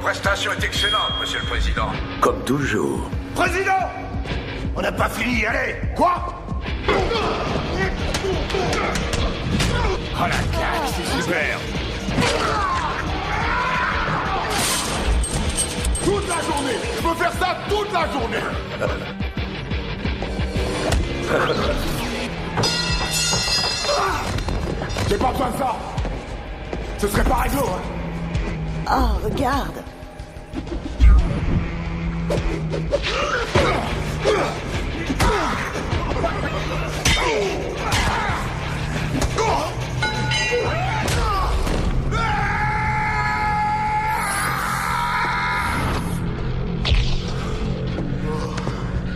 prestation est excellente, monsieur le président. Comme toujours. Président! On n'a pas fini, allez! Quoi? Oh la claque, c'est super! Toute la journée! Je peux faire ça toute la journée! J'ai pas besoin de ça! Ce serait pas réglo, hein! Oh, regarde!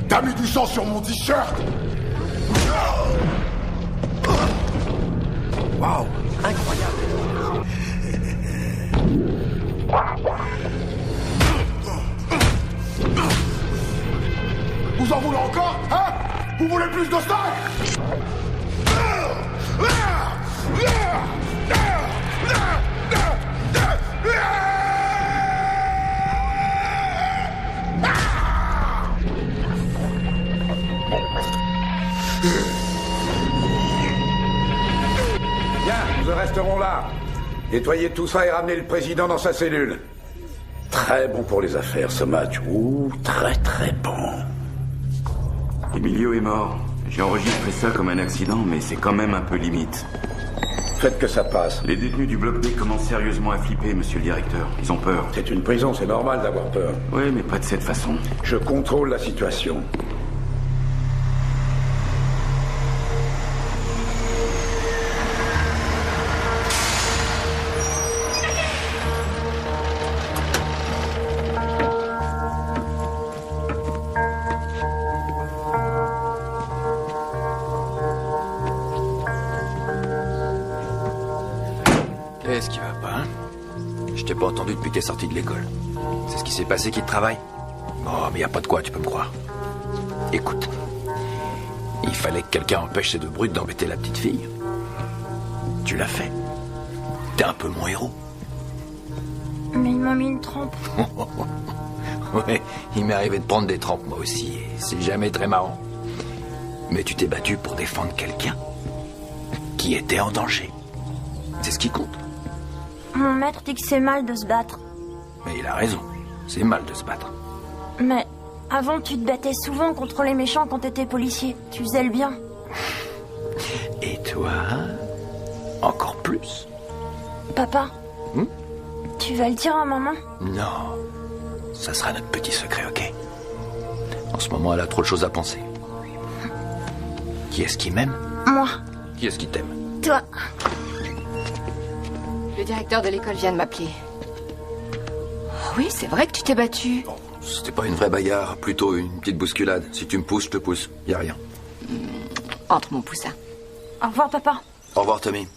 T'as mis du sang sur mon t-shirt! Waouh, incroyable. Vous en voulez encore, hein? Vous voulez plus de ça? Bien, nous resterons là. Nettoyez tout ça et ramenez le président dans sa cellule. Très bon pour les affaires, ce match. Ouh, très très bon. Emilio est mort. J'ai enregistré ça comme un accident, mais c'est quand même un peu limite. Faites que ça passe. Les détenus du bloc B commencent sérieusement à flipper, monsieur le directeur. Ils ont peur. C'est une prison, c'est normal d'avoir peur. Oui, mais pas de cette façon. Je contrôle la situation. Qu'est-ce qui va pas, hein? Je t'ai pas entendu depuis que t'es sorti de l'école. C'est ce qui s'est passé qui te travaille? Oh, mais y a pas de quoi, tu peux me croire. Écoute, il fallait que quelqu'un empêche ces deux brutes d'embêter la petite fille. Tu l'as fait. T'es un peu mon héros. Mais il m'a mis une trempe. Ouais, il m'est arrivé de prendre des trempes, moi aussi, et c'est jamais très marrant. Mais tu t'es battu pour défendre quelqu'un qui était en danger. C'est ce qui compte. Mon maître dit que c'est mal de se battre. Mais il a raison, c'est mal de se battre. Mais avant, tu te battais souvent contre les méchants quand t'étais policier. Tu faisais le bien. Et toi, encore plus. Papa, tu vas le dire à maman? Non, ça sera notre petit secret, ok? En ce moment, elle a trop de choses à penser. Qui est-ce qui m'aime? Moi. Qui est-ce qui t'aime? Toi. Le directeur de l'école vient de m'appeler. Oui, c'est vrai que tu t'es battu. Bon, c'était pas une vraie bagarre, plutôt une petite bousculade. Si tu me pousses, je te pousse. Y a rien. Entre mon poussin. Au revoir, papa. Au revoir, Tommy.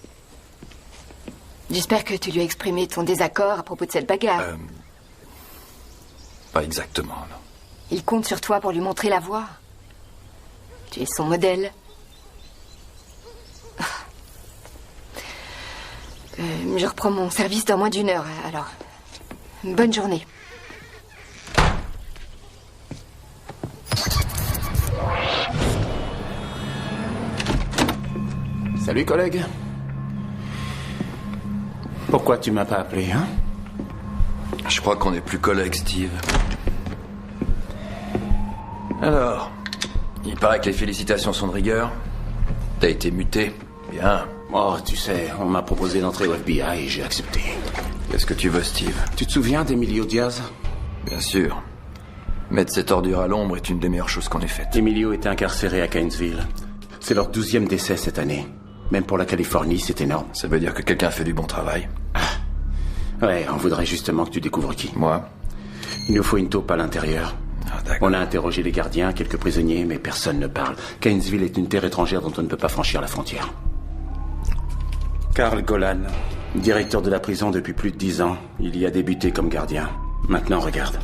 J'espère que tu lui as exprimé ton désaccord à propos de cette bagarre. Pas exactement, non. Il compte sur toi pour lui montrer la voie. Tu es son modèle. Je reprends mon service dans moins d'1 heure, alors. Bonne journée. Salut, collègue. Pourquoi tu m'as pas appelé, hein? Je crois qu'on n'est plus collègues, Steve. Alors, il paraît que les félicitations sont de rigueur. T'as été muté. Bien. Oh, tu sais, on m'a proposé d'entrer au FBI et j'ai accepté. Qu'est-ce que tu veux, Steve? Tu te souviens d'Emilio Diaz? Bien sûr. Mettre cette ordure à l'ombre est une des meilleures choses qu'on ait faites. Emilio était incarcéré à Gainesville. C'est leur 12e décès cette année. Même pour la Californie, c'est énorme. Ça veut dire que quelqu'un fait du bon travail. Ah. Ouais, on voudrait justement que tu découvres qui. Moi? Il nous faut une taupe à l'intérieur. Ah, d'accord. On a interrogé les gardiens, quelques prisonniers, mais personne ne parle. Gainesville est une terre étrangère dont on ne peut pas franchir la frontière. Carl Golan, directeur de la prison depuis plus de 10 ans. Il y a débuté comme gardien. Maintenant, regarde.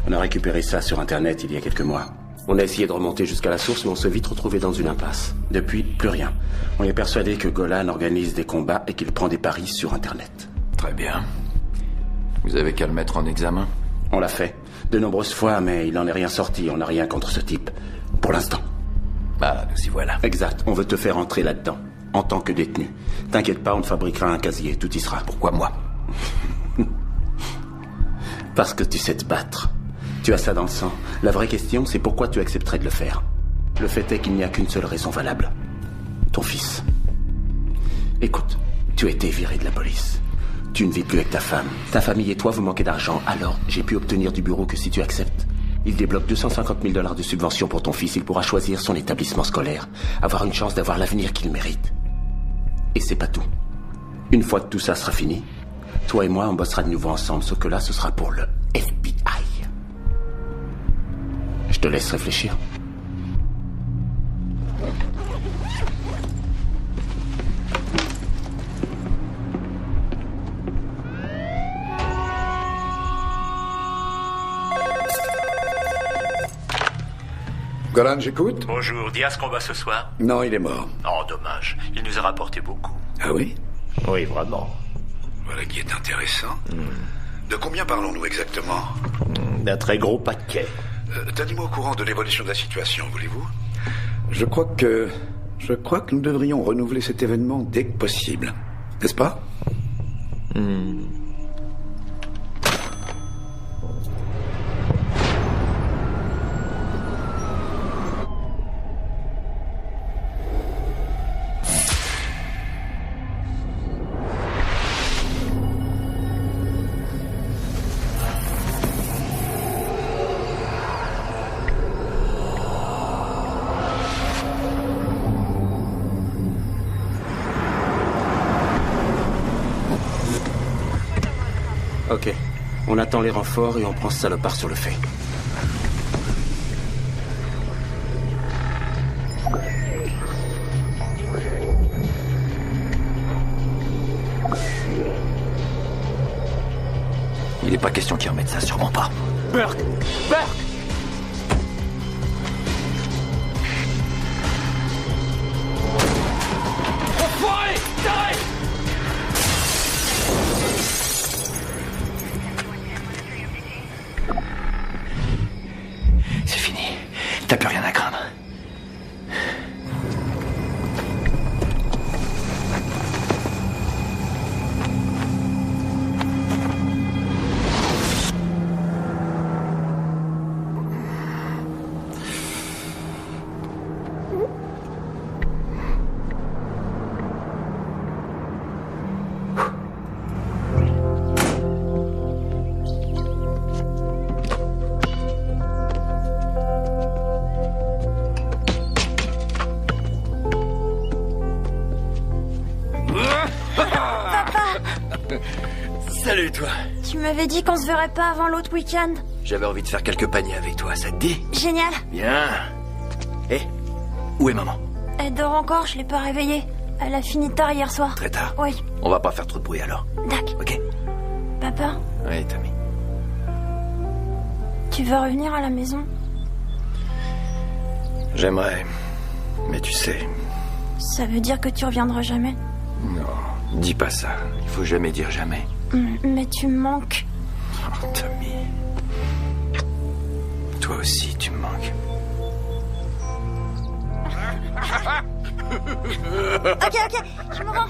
On a récupéré ça sur Internet il y a quelques mois. On a essayé de remonter jusqu'à la source, mais on s'est vite retrouvé dans une impasse. Depuis, plus rien. On est persuadé que Golan organise des combats et qu'il prend des paris sur Internet. Très bien. Vous avez qu'à le mettre en examen. On l'a fait. De nombreuses fois, mais il n'en est rien sorti. On n'a rien contre ce type. Pour l'instant. Ah, nous y voilà. Exact. On veut te faire entrer là-dedans. En tant que détenu. T'inquiète pas, on te fabriquera un casier. Tout y sera. Pourquoi moi? Parce que tu sais te battre. Tu as ça dans le sang. La vraie question, c'est pourquoi tu accepterais de le faire. Le fait est qu'il n'y a qu'une seule raison valable. Ton fils. Écoute, tu as été viré de la police. Tu ne vis plus avec ta femme. Ta famille et toi, vous manquez d'argent. Alors, j'ai pu obtenir du bureau que si tu acceptes, il débloque 250 000 $ de subvention pour ton fils. Il pourra choisir son établissement scolaire. Avoir une chance d'avoir l'avenir qu'il mérite. Et c'est pas tout. Une fois que tout ça sera fini, toi et moi, on bossera de nouveau ensemble. Sauf que là, ce sera pour le FBI. Je te laisse réfléchir. Golan, j'écoute. Bonjour, Diaz combat ce soir? Non, il est mort. Oh, dommage. Il nous a rapporté beaucoup. Ah oui? Oui, vraiment. Voilà qui est intéressant. De combien parlons-nous exactement? D'un très gros paquet. Tenez-moi au courant de l'évolution de la situation, voulez-vous? Je crois que nous devrions renouveler cet événement dès que possible. N'est-ce pas? Ok. On attend les renforts et on prend ce salopard sur le fait. Il n'est pas question qu'ils remettent ça, sûrement pas. Burke! Burke! Enfoiré! T'arrêtes! C'est fini. T'as plus rien à craindre. Salut, toi. Tu m'avais dit qu'on se verrait pas avant l'autre week-end. J'avais envie de faire quelques paniers avec toi, ça te dit? Génial. Bien. Eh, où est maman? Elle dort encore, je l'ai pas réveillée. Elle a fini tard hier soir. Très tard? Oui. On va pas faire trop de bruit alors. Dac. Ok. Papa, Oui, Tommy. tu veux revenir à la maison? J'aimerais. Mais tu sais... Ça veut dire que tu reviendras jamais? Non, dis pas ça. Il faut jamais dire jamais. Mais tu me manques. Oh, Tommy. Toi aussi, tu me manques. Ok, je me rends.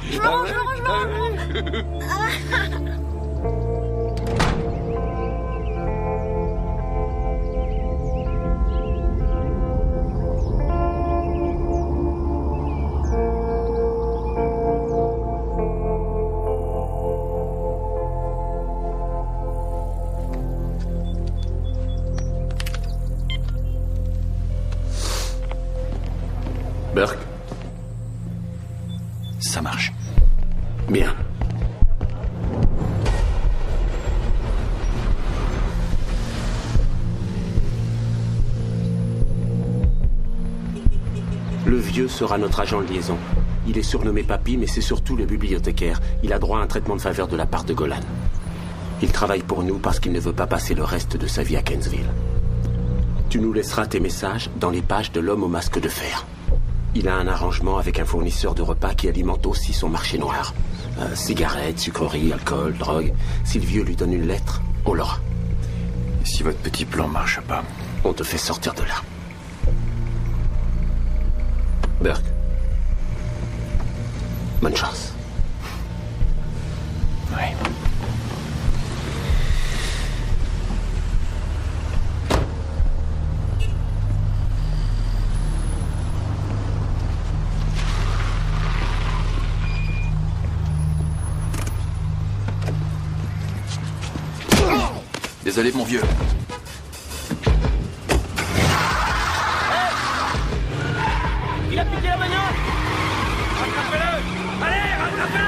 Burke? Ça marche. Bien. Le vieux sera notre agent de liaison. Il est surnommé Papy, mais c'est surtout le bibliothécaire. Il a droit à un traitement de faveur de la part de Golan. Il travaille pour nous parce qu'il ne veut pas passer le reste de sa vie à Kensville. Tu nous laisseras tes messages dans les pages de l'homme au masque de fer. Il a un arrangement avec un fournisseur de repas qui alimente aussi son marché noir. Cigarettes, sucreries, alcool, drogue. Si le vieux lui donne une lettre, on l'aura. Et si votre petit plan marche pas? On te fait sortir de là. Burke. Bonne chance. Oui. Désolé, mon vieux. Il a piqué la bagnole! Rattrapez-le! Allez, rattrapez-le!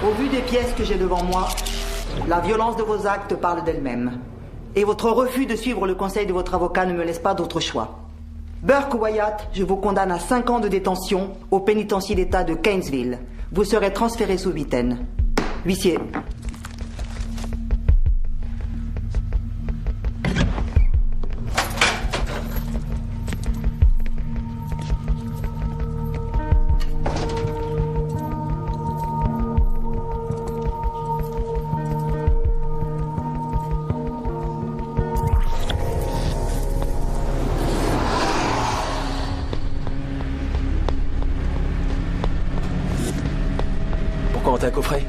Au vu des pièces que j'ai devant moi, la violence de vos actes parle d'elle-même. Et votre refus de suivre le conseil de votre avocat ne me laisse pas d'autre choix. Burke Wyatt, je vous condamne à 5 ans de détention au pénitencier d'État de Keynesville. Vous serez transféré sous Vitaine. Huissier. Pourquoi on t'a coffré?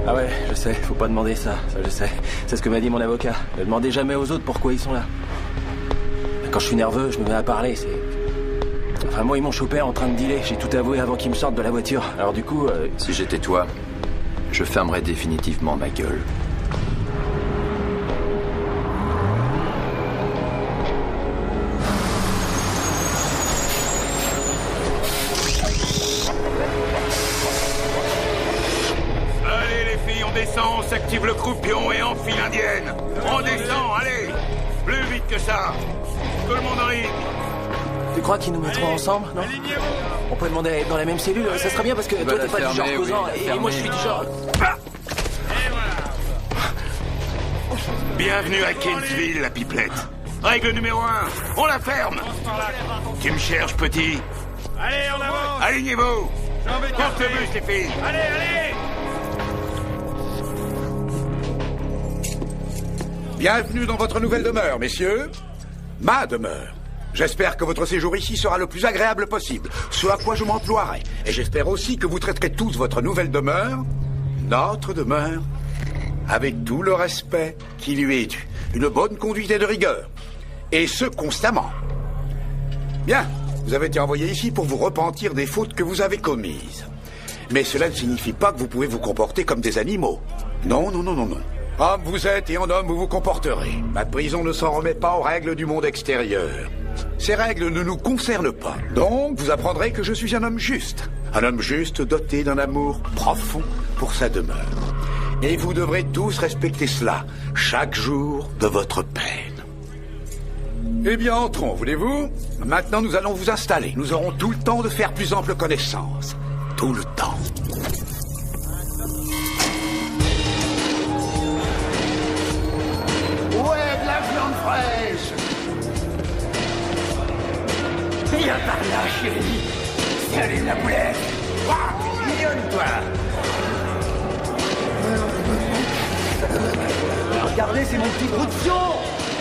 Ah ouais, je sais, faut pas demander ça, je sais. C'est ce que m'a dit mon avocat. Ne demandez jamais aux autres pourquoi ils sont là. Quand je suis nerveux, je me mets à parler, c'est... Enfin, moi, ils m'ont chopé en train de dealer. J'ai tout avoué avant qu'ils me sortent de la voiture. Alors du coup... Si j'étais toi, je fermerais définitivement ma gueule. On s'active le croupion et enfile l'indienne. On descend, allez. Plus vite que ça. Tout le monde en ligne. Tu crois qu'ils nous mettront ensemble, non? On peut demander à être dans la même cellule, ça serait bien parce que toi t'es pas du genre causant et moi je suis du genre... Bienvenue à Keynesville, la pipelette. Règle numéro 1, on la ferme. Tu me cherches, petit? Allez, on avance. Alignez-vous. Porte le bus, les filles. Allez, allez. Bienvenue dans votre nouvelle demeure, messieurs. Ma demeure. J'espère que votre séjour ici sera le plus agréable possible, ce à quoi je m'emploierai. Et j'espère aussi que vous traiterez tous votre nouvelle demeure, notre demeure, avec tout le respect qui lui est dû. Une bonne conduite et de rigueur. Et ce, constamment. Bien, vous avez été envoyé ici pour vous repentir des fautes que vous avez commises. Mais cela ne signifie pas que vous pouvez vous comporter comme des animaux. Non, non, non, non, non. Homme vous êtes et en homme vous vous comporterez. Ma prison ne s'en remet pas aux règles du monde extérieur. Ces règles ne nous concernent pas. Donc, vous apprendrez que je suis un homme juste. Un homme juste doté d'un amour profond pour sa demeure. Et vous devrez tous respecter cela, chaque jour de votre peine. Eh bien, entrons, voulez-vous? Maintenant, nous allons vous installer. Nous aurons tout le temps de faire plus ample connaissance. Tout le temps. Ouais, de la viande fraîche. Viens par là, chérie. Salut la poulette. Waouh, mignonne, toi. Regardez, c'est mon petit bout de fion.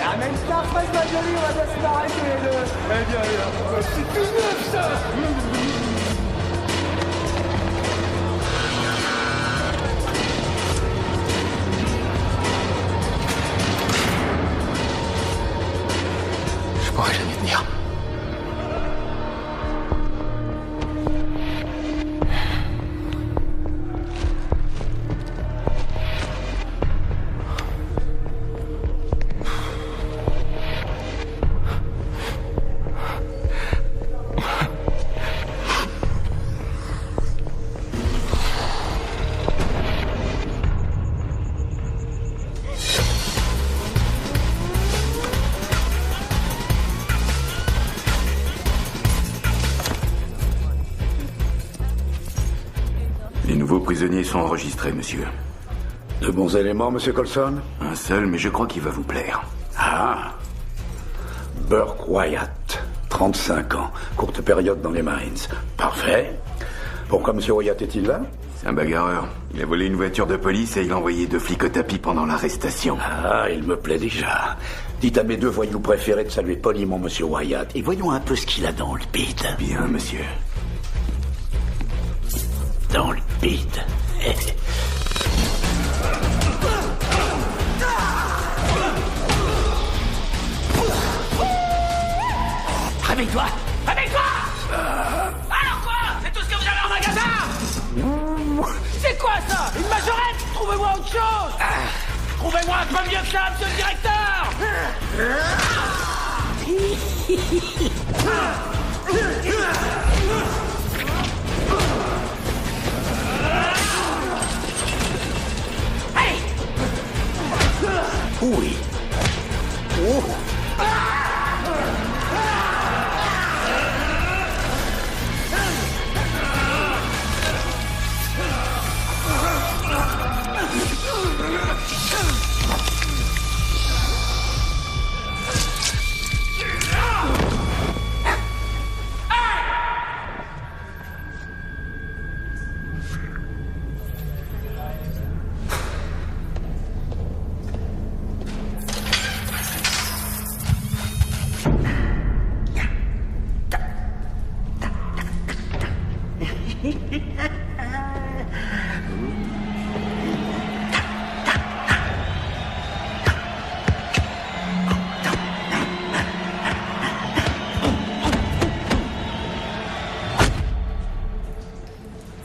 Amène ta fraise, ma jolie, on va bien se marrer tous les deux. Eh bien, c'est tout neuf, ça. Je pourrais jamais tenir. Les nouveaux prisonniers sont enregistrés, monsieur. De bons éléments, monsieur Coulson? Un seul, mais je crois qu'il va vous plaire. Ah. Burke Wyatt, 35 ans, courte période dans les Marines. Parfait. Pourquoi monsieur Wyatt est-il là? C'est un bagarreur. Il a volé une voiture de police et il a envoyé 2 flics au tapis pendant l'arrestation. Ah, il me plaît déjà. Dites à mes 2 voyous préférés de saluer poliment monsieur Wyatt et voyons un peu ce qu'il a dans le bide. Bien, monsieur. Dans le bide. Réveille-toi! Réveille-toi! Alors quoi? C'est tout ce que vous avez en magasin? C'est quoi ça? Une majorette? Trouvez-moi autre chose! Trouvez-moi un peu mieux que ça, monsieur le directeur! Hey! Oui. Oh.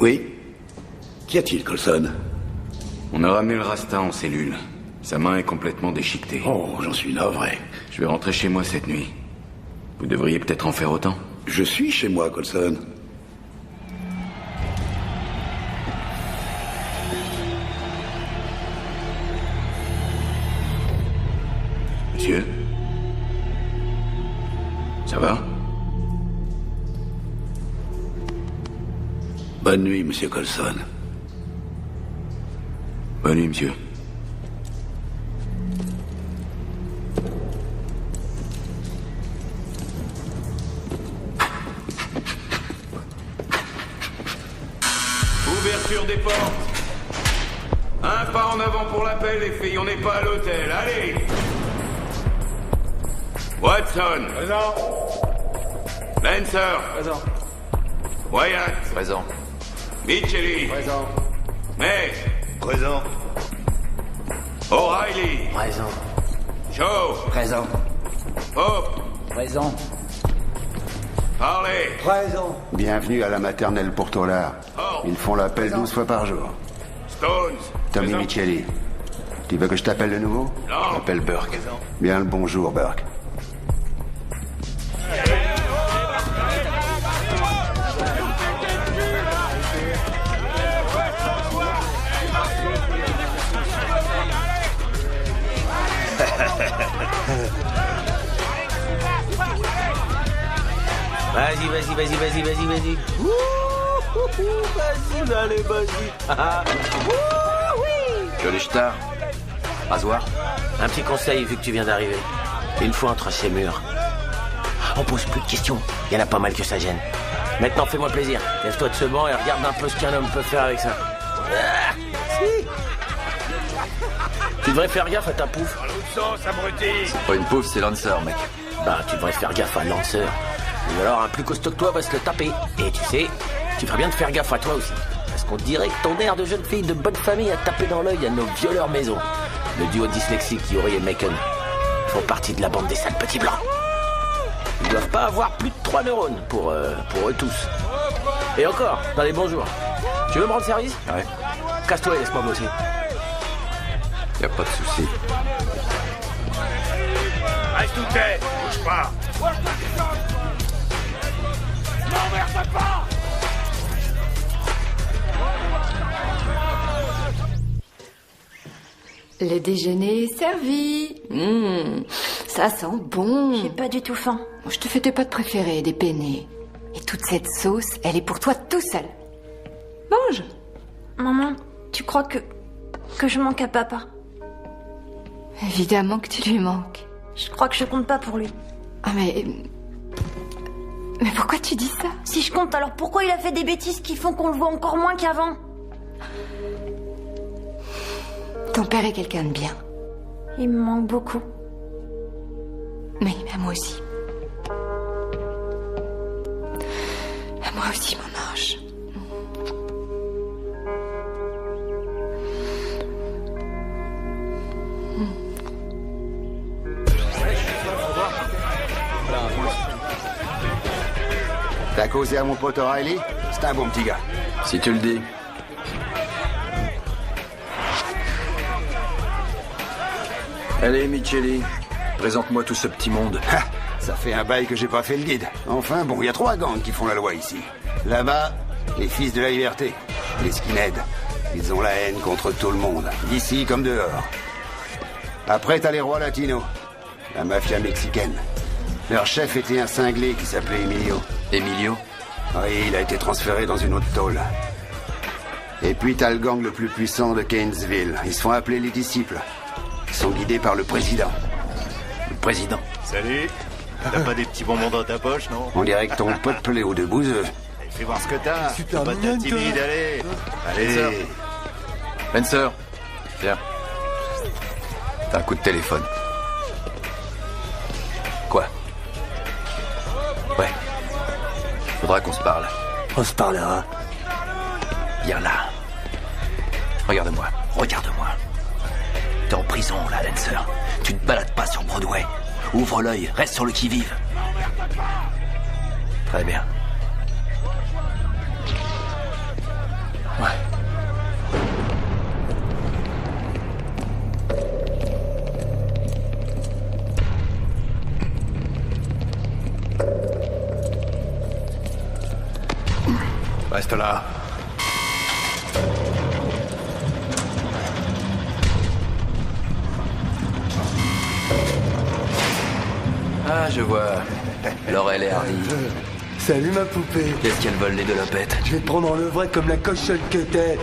Oui. Qu'y a-t-il, Coulson? On a ramené le Rasta en cellule. Sa main est complètement déchiquetée. Oh, j'en suis navré. Je vais rentrer chez moi cette nuit. Vous devriez peut-être en faire autant. Je suis chez moi, Coulson. Monsieur? Ça va? Bonne nuit, monsieur Coulson. Bonne nuit, monsieur. Ouverture des portes. Un pas en avant pour l'appel, les filles, on n'est pas à l'hôtel. Allez! Watson. Présent. Lancer. Présent. Wyatt. Présent. Micheli. Présent. May. Présent. O'Reilly. Présent. Joe. Présent. Pope. Présent. Parlez. Présent. Bienvenue à la maternelle pour taulards. Ils font l'appel 12 fois par jour. Stones. Tommy Présent. Micheli. Tu veux que je t'appelle de nouveau? Non. Je m'appelle Burke. Bien le bonjour, Burke. Vas-y. Vas-y, allez, vas-y. Que les stars. Rasoir. Un petit conseil, vu que tu viens d'arriver. Une fois entre ces murs, on pose plus de questions. Il y en a pas mal que ça gêne. Maintenant, fais-moi plaisir. Lève-toi de ce banc et regarde un peu ce qu'un homme peut faire avec ça. Ah, si. Tu devrais faire gaffe à ta pouffe. Dans l'autre sens, abruti. Oh, une pauvre, c'est Lancer, mec. Bah, tu devrais faire gaffe à Lancer. Ou alors un plus costaud que toi va se le taper. Et tu sais, tu ferais bien de faire gaffe à toi aussi. Parce qu'on dirait que ton air de jeune fille de bonne famille a tapé dans l'œil à nos violeurs maison. Le duo dyslexique Yuri et Macon font partie de la bande des sales petits blancs. Ils doivent pas avoir plus de 3 neurones pour eux tous. Et encore, dans les bons jours. Tu veux me rendre service? Ouais. Casse-toi et laisse-moi bosser. Y a pas de souci. Reste où t'es, bouge pas. N'emmerde pas. Le déjeuner est servi. Ça sent bon. J'ai pas du tout faim. Je te fais tes pâtes préférées, des penne. Et toute cette sauce, elle est pour toi tout seul. Mange. Maman, tu crois que je manque à papa? Évidemment que tu lui manques. Je crois que je compte pas pour lui. Ah mais pourquoi tu dis ça? Si je compte, alors pourquoi il a fait des bêtises qui font qu'on le voit encore moins qu'avant? Ton père est quelqu'un de bien. Il me manque beaucoup. Mais à moi aussi. À moi aussi, mon ange. T'as causé à mon pote O'Reilly? C'est un bon petit gars. Si tu le dis. Allez, Micheli, présente-moi tout ce petit monde. Ça fait un bail que j'ai pas fait le guide. Enfin, bon, il y a 3 gangs qui font la loi ici. Là-bas, les fils de la liberté, les skinheads. Ils ont la haine contre tout le monde, d'ici comme dehors. Après, t'as les rois latinos, la mafia mexicaine. Leur chef était un cinglé qui s'appelait Emilio. Emilio? Oui, il a été transféré dans une autre tôle. Et puis t'as le gang le plus puissant de Gainesville. Ils se font appeler les disciples. Ils sont guidés par le président. Le président? Salut. T'as pas des petits bonbons dans ta poche, non? On dirait que ton pote Pléo de Bouzeux. Fais voir ce que t'as. Super pas mignon, de timide, toi. allez. Allez. Spencer, viens. T'as un coup de téléphone. Quoi? Ouais. Faudra qu'on se parle. On se parlera. Viens là. Regarde-moi. Regarde-moi. T'es en prison, là, Lancer. Tu te balades pas sur Broadway. Ouvre l'œil, reste sur le qui-vive. Très bien. Ouais. Reste là. Ah, je vois. Laurel et Hardy. Salut ma poupée. Qu'est-ce qu'elle vole, les deux lopettes? Je vais te prendre en levrette comme la cochonne que t'es.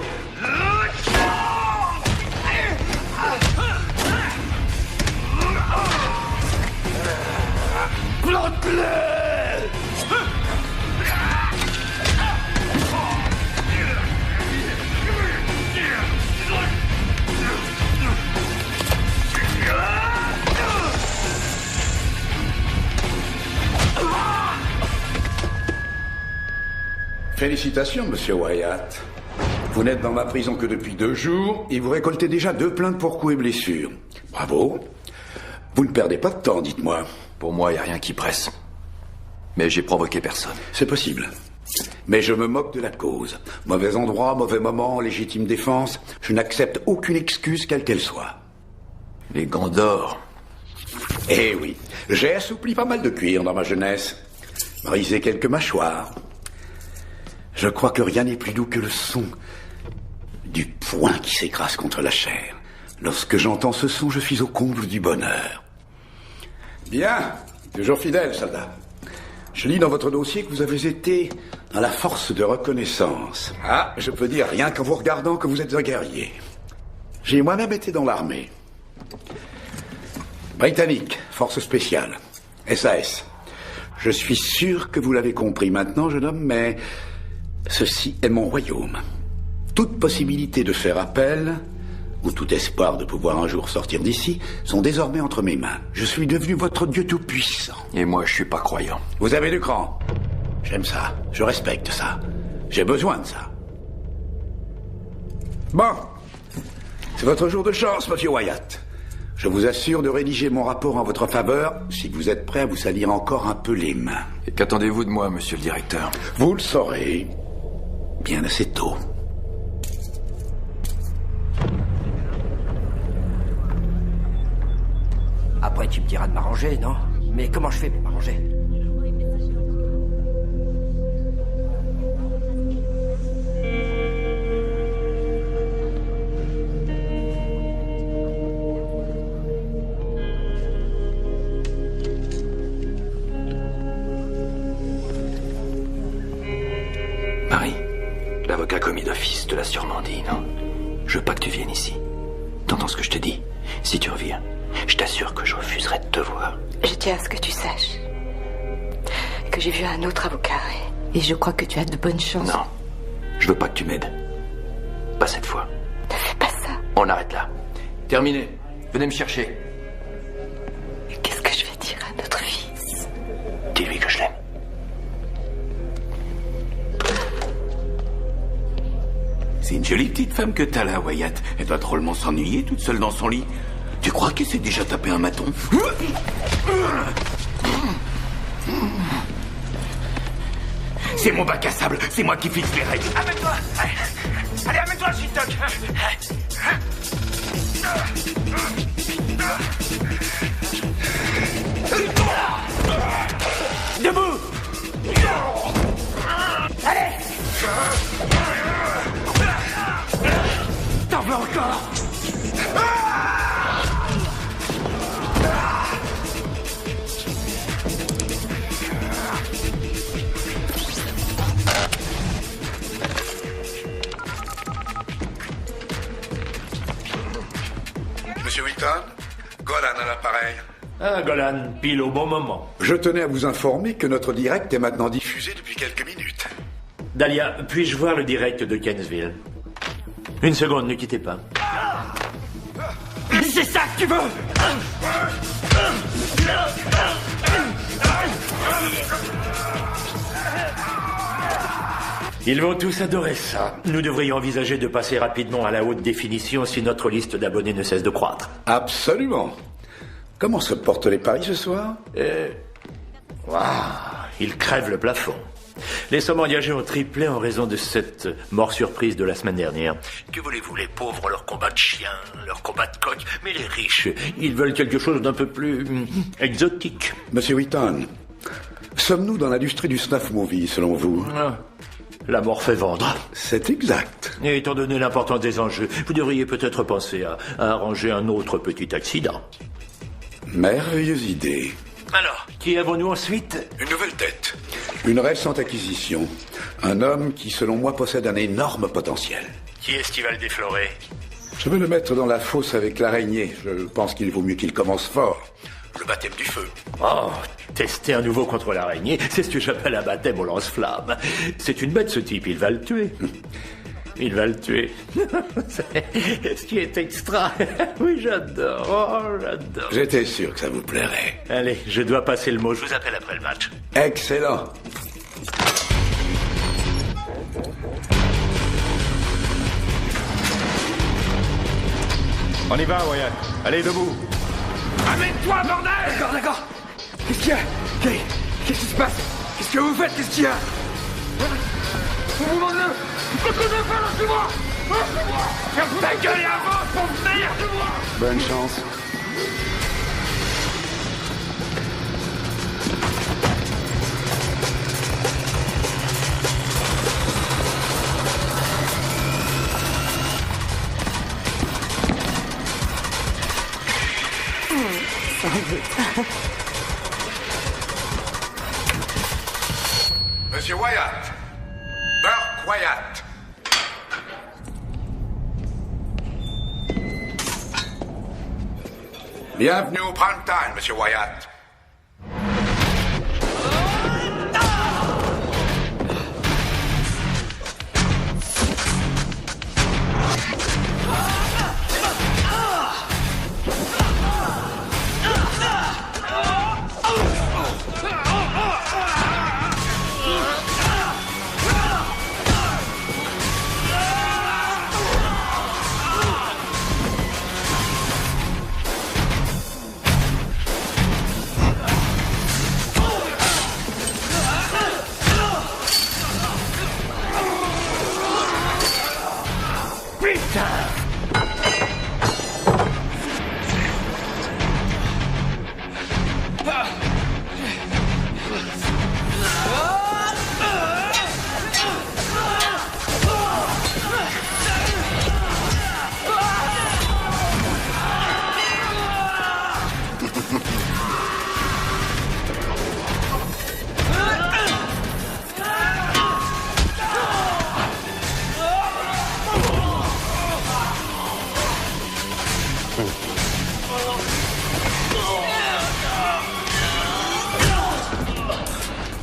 Félicitations, monsieur Wyatt. Vous n'êtes dans ma prison que depuis 2 jours et vous récoltez déjà 2 plaintes pour coups et blessures. Bravo. Vous ne perdez pas de temps, dites-moi. Pour moi, il n'y a rien qui presse. Mais j'ai provoqué personne. C'est possible. Mais je me moque de la cause. Mauvais endroit, mauvais moment, légitime défense. Je n'accepte aucune excuse, quelle qu'elle soit. Les gants d'or. Eh oui, j'ai assoupli pas mal de cuir dans ma jeunesse. Brisé quelques mâchoires. Je crois que rien n'est plus doux que le son du poing qui s'écrase contre la chair. Lorsque j'entends ce son, je suis au comble du bonheur. Bien, toujours fidèle, soldat. Je lis dans votre dossier que vous avez été dans la force de reconnaissance. Ah, je peux dire rien qu'en vous regardant que vous êtes un guerrier. J'ai moi-même été dans l'armée. Britannique, force spéciale, SAS. Je suis sûr que vous l'avez compris maintenant, jeune homme, mais ceci est mon royaume. Toute possibilité de faire appel ou tout espoir de pouvoir un jour sortir d'ici, sont désormais entre mes mains. Je suis devenu votre Dieu tout-puissant. Et moi, je suis pas croyant. Vous avez du cran. J'aime ça. Je respecte ça. J'ai besoin de ça. Bon. C'est votre jour de chance, monsieur Wyatt. Je vous assure de rédiger mon rapport en votre faveur si vous êtes prêt à vous salir encore un peu les mains. Et qu'attendez-vous de moi, monsieur le directeur? Vous le saurez bien assez tôt. Après, tu me diras de m'arranger, non? Mais comment je fais pour m'arranger? Marie, l'avocat commis d'office te l'a sûrement dit, non? Je veux pas que tu viennes ici. T'entends ce que je te dis? Si tu reviens, je t'assure que je refuserai de te voir. Je tiens à ce que tu saches que j'ai vu un autre avocat et je crois que tu as de bonnes chances. Non, je veux pas que tu m'aides. Pas cette fois. Ne fais pas ça. On arrête là. Terminé. Venez me chercher. Qu'est-ce que je vais dire à notre fils? Dis-lui que je l'aime. C'est une jolie petite femme que t'as là, Wyatt. Elle doit drôlement s'ennuyer toute seule dans son lit. Tu crois qu'elle s'est déjà tapé un maton? C'est mon bac à sable, c'est moi qui fixe les règles. Amène-toi! Allez, amène-toi, Shintok! Debout! Allez! T'en veux encore? Monsieur Wheaton, Golan à l'appareil. Ah, Golan, pile au bon moment. Je tenais à vous informer que notre direct est maintenant diffusé depuis quelques minutes. Dahlia, puis-je voir le direct de Kensville? Une seconde, ne quittez pas. C'est ça que tu veux? Ils vont tous adorer ça. Nous devrions envisager de passer rapidement à la haute définition si notre liste d'abonnés ne cesse de croître. Absolument. Comment se portent les paris ce soir? Ils crèvent le plafond. Les sommes engagées ont triplé en raison de cette mort surprise de la semaine dernière. Que voulez-vous, les pauvres, leur combat de chien, leur combat de coq? Mais les riches, ils veulent quelque chose d'un peu plus exotique. Monsieur Wheaton, sommes-nous dans l'industrie du snuff movie, selon vous? La mort fait vendre. C'est exact. Et étant donné l'importance des enjeux, vous devriez peut-être penser à arranger un autre petit accident. Merveilleuse idée. Alors, qui avons-nous ensuite? Une nouvelle tête. Une récente acquisition. Un homme qui, selon moi, possède un énorme potentiel. Qui est-ce qui va le déflorer? Je vais le mettre dans la fosse avec l'araignée. Je pense qu'il vaut mieux qu'il commence fort. Le baptême du feu. Oh, tester un nouveau contre l'araignée, c'est ce que j'appelle un baptême au lance-flamme. C'est une bête, ce type, il va le tuer. Il va le tuer. Ce qui est extra. Oui, j'adore. Oh, j'adore. J'étais sûr que ça vous plairait. Allez, je dois passer le mot. Je vous appelle après le match. Excellent. On y va, Wyatt. Allez, debout. Amène-toi, bordel! D'accord. Qu'est-ce qu'il y a? Qu'est-ce qui se passe? Qu'est-ce que vous faites? Qu'est-ce qu'il y a? Mon Dieu! Qu'est-ce que je fais? Lâchez-moi! Lâchez-moi! Ferme ta gueule et avance, pauvre merde! Bonne chance. Monsieur Wyatt. Burke Wyatt. Bienvenue au prime time, Monsieur Wyatt.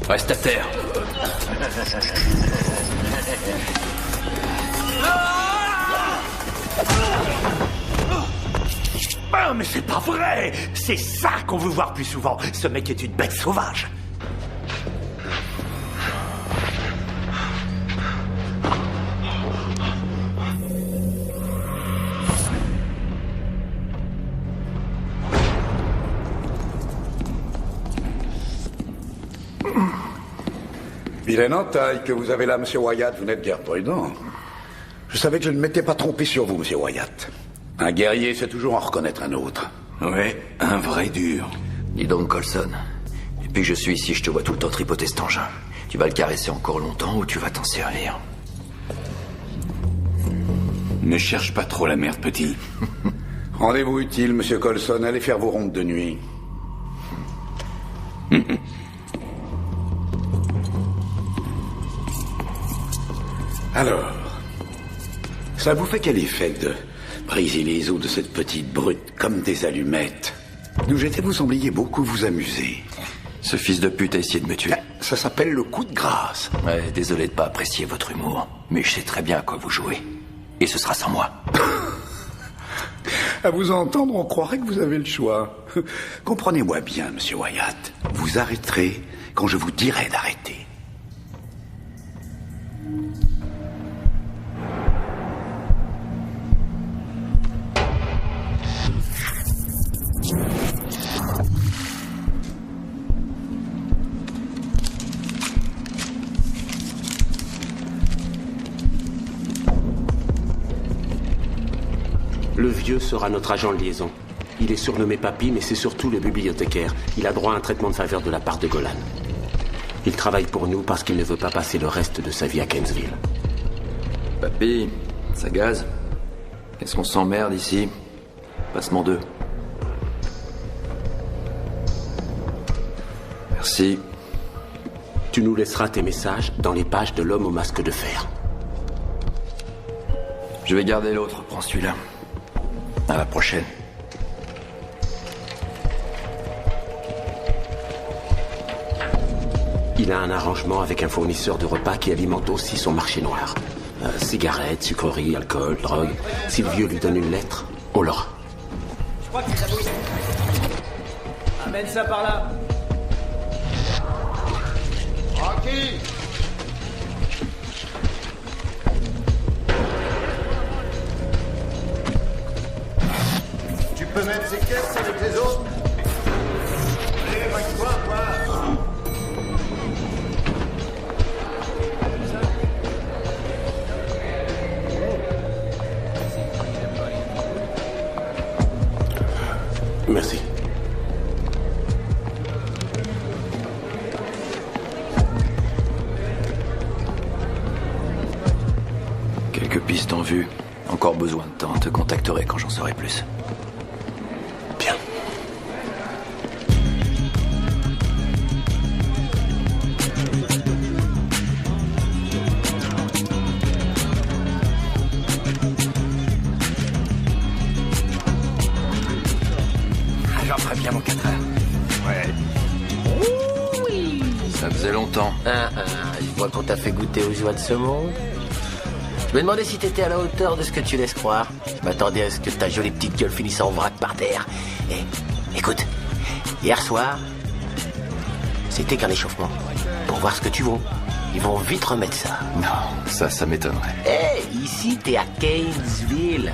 Reste à terre. Ah, mais c'est pas vrai! C'est ça qu'on veut voir plus souvent. Ce mec est une bête sauvage. Vilaine entaille que vous avez là, Monsieur Wyatt. Vous n'êtes guère prudent. Je savais que je ne m'étais pas trompé sur vous, Monsieur Wyatt. Un guerrier sait toujours en reconnaître un autre. Ouais, un vrai dur. Dis donc, Coulson. Depuis que je suis ici, je te vois tout le temps tripoter cet engin. Tu vas le caresser encore longtemps ou tu vas t'en servir? Ne cherche pas trop la merde, petit. Rendez-vous utile, Monsieur Coulson. Allez faire vos rondes de nuit. Alors, ça vous fait quel effet de briser les os de cette petite brute comme des allumettes? D'où j'étais, vous sembliez beaucoup vous amuser. Ce fils de pute a essayé de me tuer. Ça s'appelle le coup de grâce. Ouais, désolé de pas apprécier votre humour, mais je sais très bien à quoi vous jouez. Et ce sera sans moi. À vous entendre, on croirait que vous avez le choix. Comprenez-moi bien, Monsieur Wyatt. Vous arrêterez quand je vous dirai d'arrêter. Le vieux sera notre agent de liaison. Il est surnommé Papy, mais c'est surtout le bibliothécaire. Il a droit à un traitement de faveur de la part de Golan. Il travaille pour nous parce qu'il ne veut pas passer le reste de sa vie à Kensville. Papy, ça gaze. Qu'est-ce qu'on s'emmerde ici? Passement 2. Merci. Tu nous laisseras tes messages dans les pages de l'homme au masque de fer. Je vais garder l'autre, prends celui-là. À la prochaine. Il a un arrangement avec un fournisseur de repas qui alimente aussi son marché noir. Cigarettes, sucreries, alcool, drogue. Si le vieux lui donne une lettre, on l'aura. Je crois que c'est la bouille. Amène ça par là. Rocky! Tu peux mettre ces caisses avec les autres? Allez, braque-toi, quoi! Merci. Quelques pistes en vue. Encore besoin de temps. Te contacterai quand j'en saurai plus. Bien. J'en ferai bien mon 4 heures. Ouais. Oui. Ça faisait longtemps. Je vois qu'on t'a fait goûter aux joies de ce monde. Je me demandais si t'étais à la hauteur de ce que tu laisses croire. Je m'attendais à ce que ta jolie petite gueule finisse en vrac par terre. Et écoute, hier soir, c'était qu'un échauffement. Pour voir ce que tu vaux. Ils vont vite remettre ça. Non, ça m'étonnerait. Ici t'es à Kensville.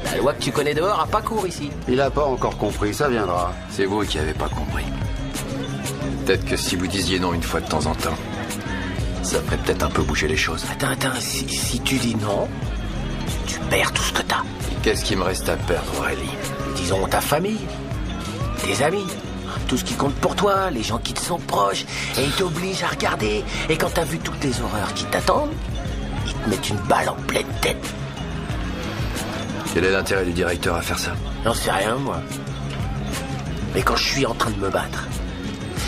La loi que tu connais dehors a pas cours ici. Il a pas encore compris, ça viendra. C'est vous qui avez pas compris. Peut-être que si vous disiez non une fois de temps en temps, ça ferait peut-être un peu bouger les choses. Attends, si tu dis non, tu perds tout ce que t'as. Qu'est-ce qui me reste à perdre, Aurélie? Disons ta famille, tes amis, tout ce qui compte pour toi, les gens qui te sont proches, et ils t'obligent à regarder. Et quand t'as vu toutes les horreurs qui t'attendent, ils te mettent une balle en pleine tête. Quel est l'intérêt du directeur à faire ça? J'en sais rien, moi. Mais quand je suis en train de me battre,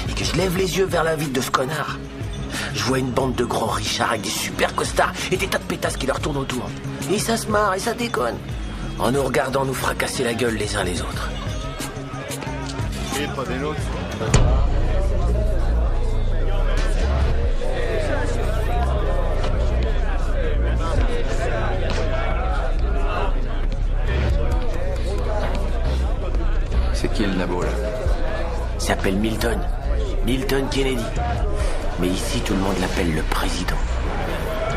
et que je lève les yeux vers la ville de ce connard, je vois une bande de grands richards avec des super costards et des tas de pétasses qui leur tournent autour. Et ça se marre et ça déconne, en nous regardant nous fracasser la gueule les uns les autres. Et prenez l'autre. C'est qui le nabo, là? Il s'appelle Milton. Milton Kennedy. Mais ici, tout le monde l'appelle le président.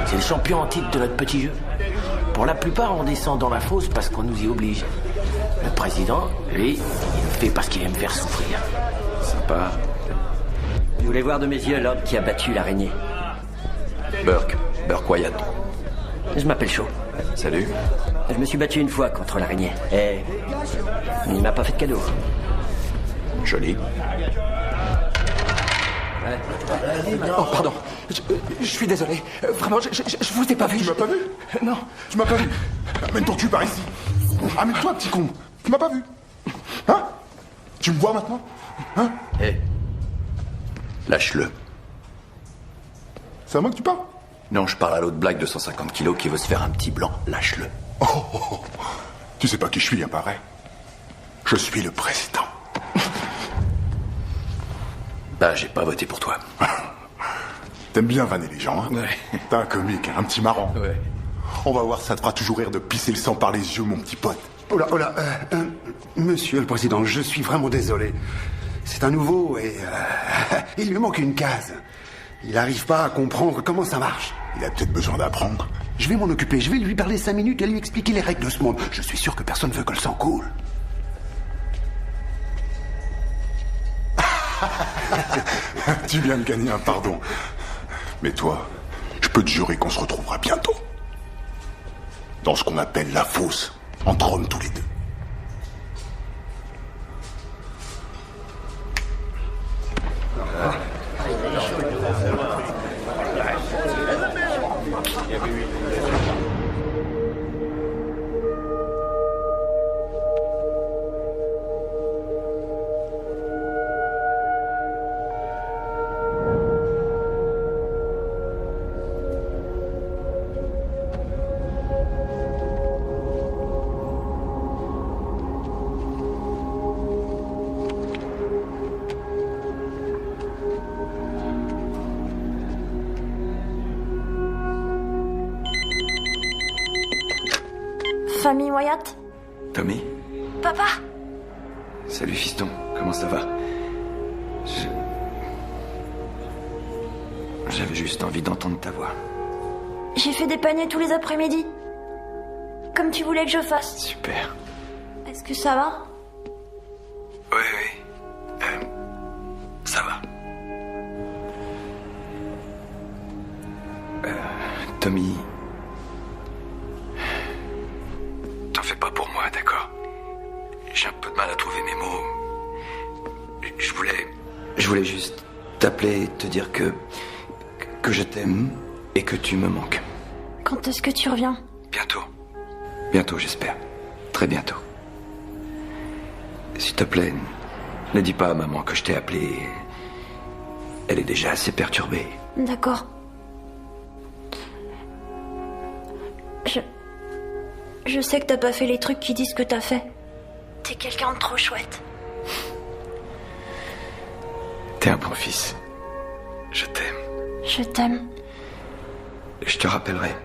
C'est le champion en titre de notre petit jeu. Pour la plupart, on descend dans la fosse parce qu'on nous y oblige. Le président, lui, il le fait parce qu'il aime faire souffrir. Sympa. Je voulais voir de mes yeux l'homme qui a battu l'araignée. Burke Wyatt. Je m'appelle Shaw. Salut. Je me suis battu une fois contre l'araignée. Et il m'a pas fait de cadeau. Joli. Oh, pardon. Je suis désolé. Vraiment, je vous ai pas vu. Tu m'as pas vu? Non. Tu m'as pas vu? Amène ton cul par ici. Amène-toi, petit con. Tu m'as pas vu? Hein? Tu me vois maintenant? Hein? Hé. Lâche-le. C'est à moi que tu parles? Non, je parle à l'autre blague de 150 kilos qui veut se faire un petit blanc. Lâche-le. Oh. Tu sais pas qui je suis, hein, pareil. Je suis le président. Bah, j'ai pas voté pour toi. T'aimes bien vanner les gens, hein? Ouais. T'es un comique, un petit marrant. Ouais. On va voir, ça te fera toujours rire de pisser le sang par les yeux, mon petit pote. Oh là, monsieur le président, je suis vraiment désolé. C'est un nouveau et il lui manque une case. Il n'arrive pas à comprendre comment ça marche. Il a peut-être besoin d'apprendre. Je vais m'en occuper, je vais lui parler 5 minutes et lui expliquer les règles de ce monde. Je suis sûr que personne ne veut que le sang coule. Tu viens de gagner un pardon. Mais toi, je peux te jurer qu'on se retrouvera bientôt. Dans ce qu'on appelle la fosse, entre hommes tous les deux. Famille Wyatt? Tommy? Papa? Salut, fiston. Comment ça va? J'avais juste envie d'entendre ta voix. J'ai fait des paniers tous les après-midi. Comme tu voulais que je fasse. Super. Est-ce que ça va? Oui. Ça va. Tommy... T'en fais pas pour moi, d'accord? J'ai un peu de mal à trouver mes mots. Je voulais juste t'appeler et te dire que je t'aime et que tu me manques. Quand est-ce que tu reviens? Bientôt. Bientôt, j'espère. Très bientôt. S'il te plaît, ne dis pas à maman que je t'ai appelé. Elle est déjà assez perturbée. D'accord. Je sais que t'as pas fait les trucs qui disent que t'as fait. T'es quelqu'un de trop chouette. T'es un bon fils. Je t'aime. Je t'aime. Je te rappellerai.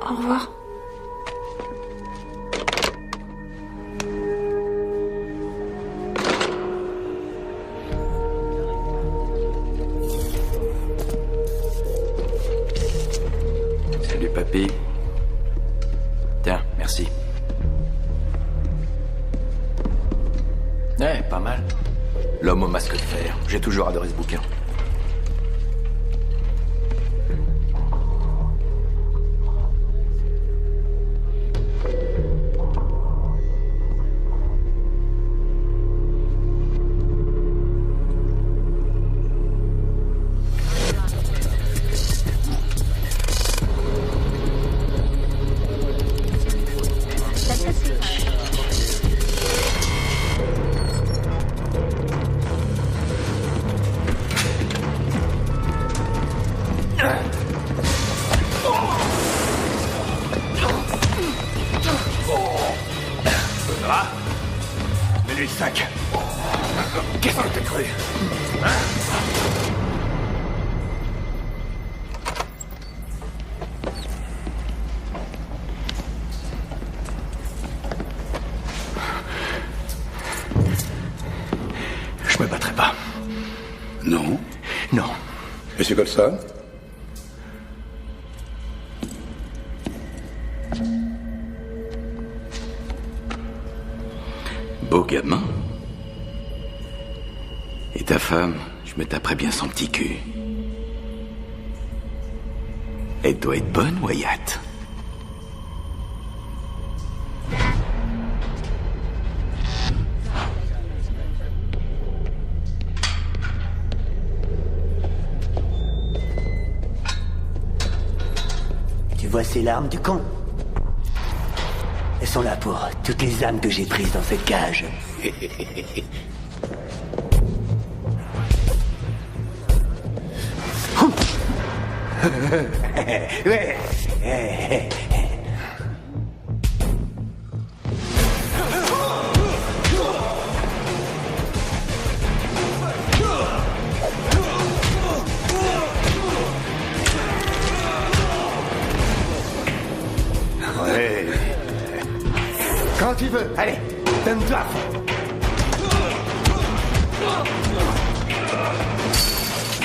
Au revoir. Salut, papy. Tiens, merci. Ouais, pas mal. L'homme au masque de fer. J'ai toujours adoré ce bouquin. le sac. Qu'est-ce que t'as cru? Hein? Je me battrai pas. Non? Non. Monsieur Colson? Beau gamin. Et ta femme, je me taperais bien son petit cul. Elle doit être bonne, Wyatt. Tu vois ces larmes du con? Elles sont là pour toutes les âmes que j'ai prises dans cette cage. Ouais. Ouais. Quand tu veux, allez, donne-toi.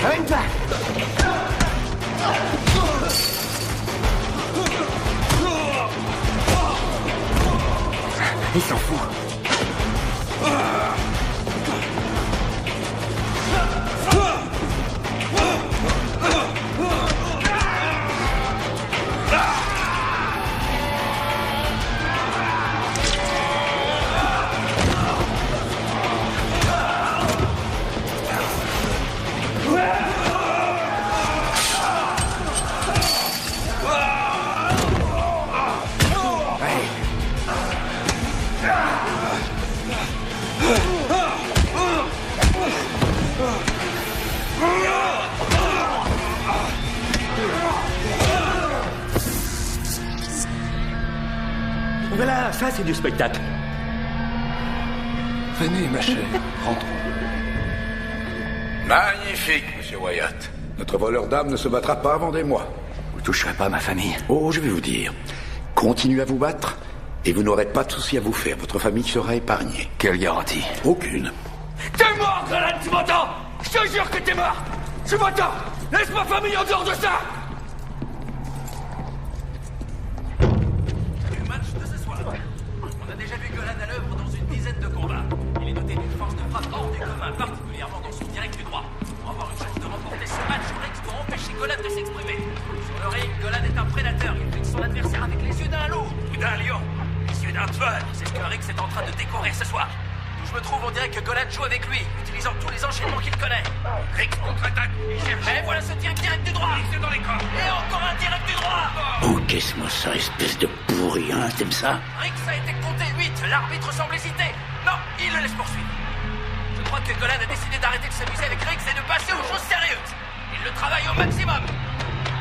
Amène-toi. Il s'en fout. Voilà, ça c'est du spectacle. Venez, ma chère, rentrons. Magnifique, monsieur Wyatt. Notre voleur d'âme ne se battra pas avant des mois. Vous toucherez pas ma famille. Oh, je vais vous dire. Continuez à vous battre et vous n'aurez pas de soucis à vous faire. Votre famille sera épargnée. Quelle garantie? Aucune. T'es mort, Golan, tu m'entends? Je te jure que t'es mort. Tu m'entends? Laisse ma famille en dehors de ça. Le match de ce soir. On a déjà vu Golan à l'œuvre dans une dizaine de combats. Il est doté d'une force de frappe hors du commun, particulièrement dans son direct droit. Pour avoir une chance de remporter ce match, Rex doit empêcher Golan de s'exprimer. Sur le ring, Golan est un prédateur. Il fixe son adversaire avec les yeux d'un loup ou d'un lion. Les yeux d'un tueur. C'est ce que Rex est en train de découvrir ce soir. Où je me trouve, on dirait que Golan joue avec lui, utilisant tous les enchaînements qu'il connaît. Rex contre-attaque. Il cherche. Et voilà ce direct du droit. Rex dans les corps. Et encore un direct du droit. Encaisse-moi ça, espèce de pourri, hein, t'aimes ça? Rex a été compté 8. L'arbitre semble hésiter. Non, il le laisse poursuivre. Je crois que Golan a décidé d'arrêter de s'amuser avec Rex et de passer aux choses sérieuses. Il le travaille au maximum.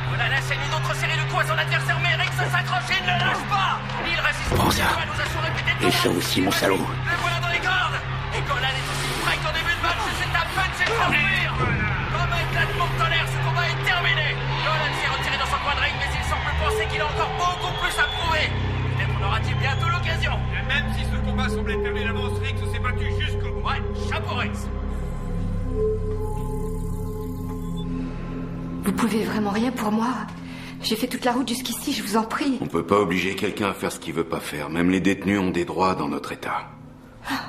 Golan enseigne une autre série de coups à son adversaire, mais Rex s'accroche et ne lâche pas. Il résiste. Prends ça. Nous assure répété. Et ça aussi, mon salaud. Le voilà dans les cordes. Et Golan est aussi prêt qu'en début de match, c'est à peine s'est transfert. Comme un éclatement de tonnerre, ce combat est terminé. Golan s'est retiré dans son coin de ring, mais il semble penser qu'il a encore beaucoup plus à prouver. Peut-être en aura-t-il bientôt l'occasion. Et même si ce combat semblait terminé d'avance, Rex s'est battu jusqu'au bout. Ouais, chapeau Rex. Vous pouvez vraiment rien pour moi? J'ai fait toute la route jusqu'ici, je vous en prie. On peut pas obliger quelqu'un à faire ce qu'il veut pas faire. Même les détenus ont des droits dans notre État.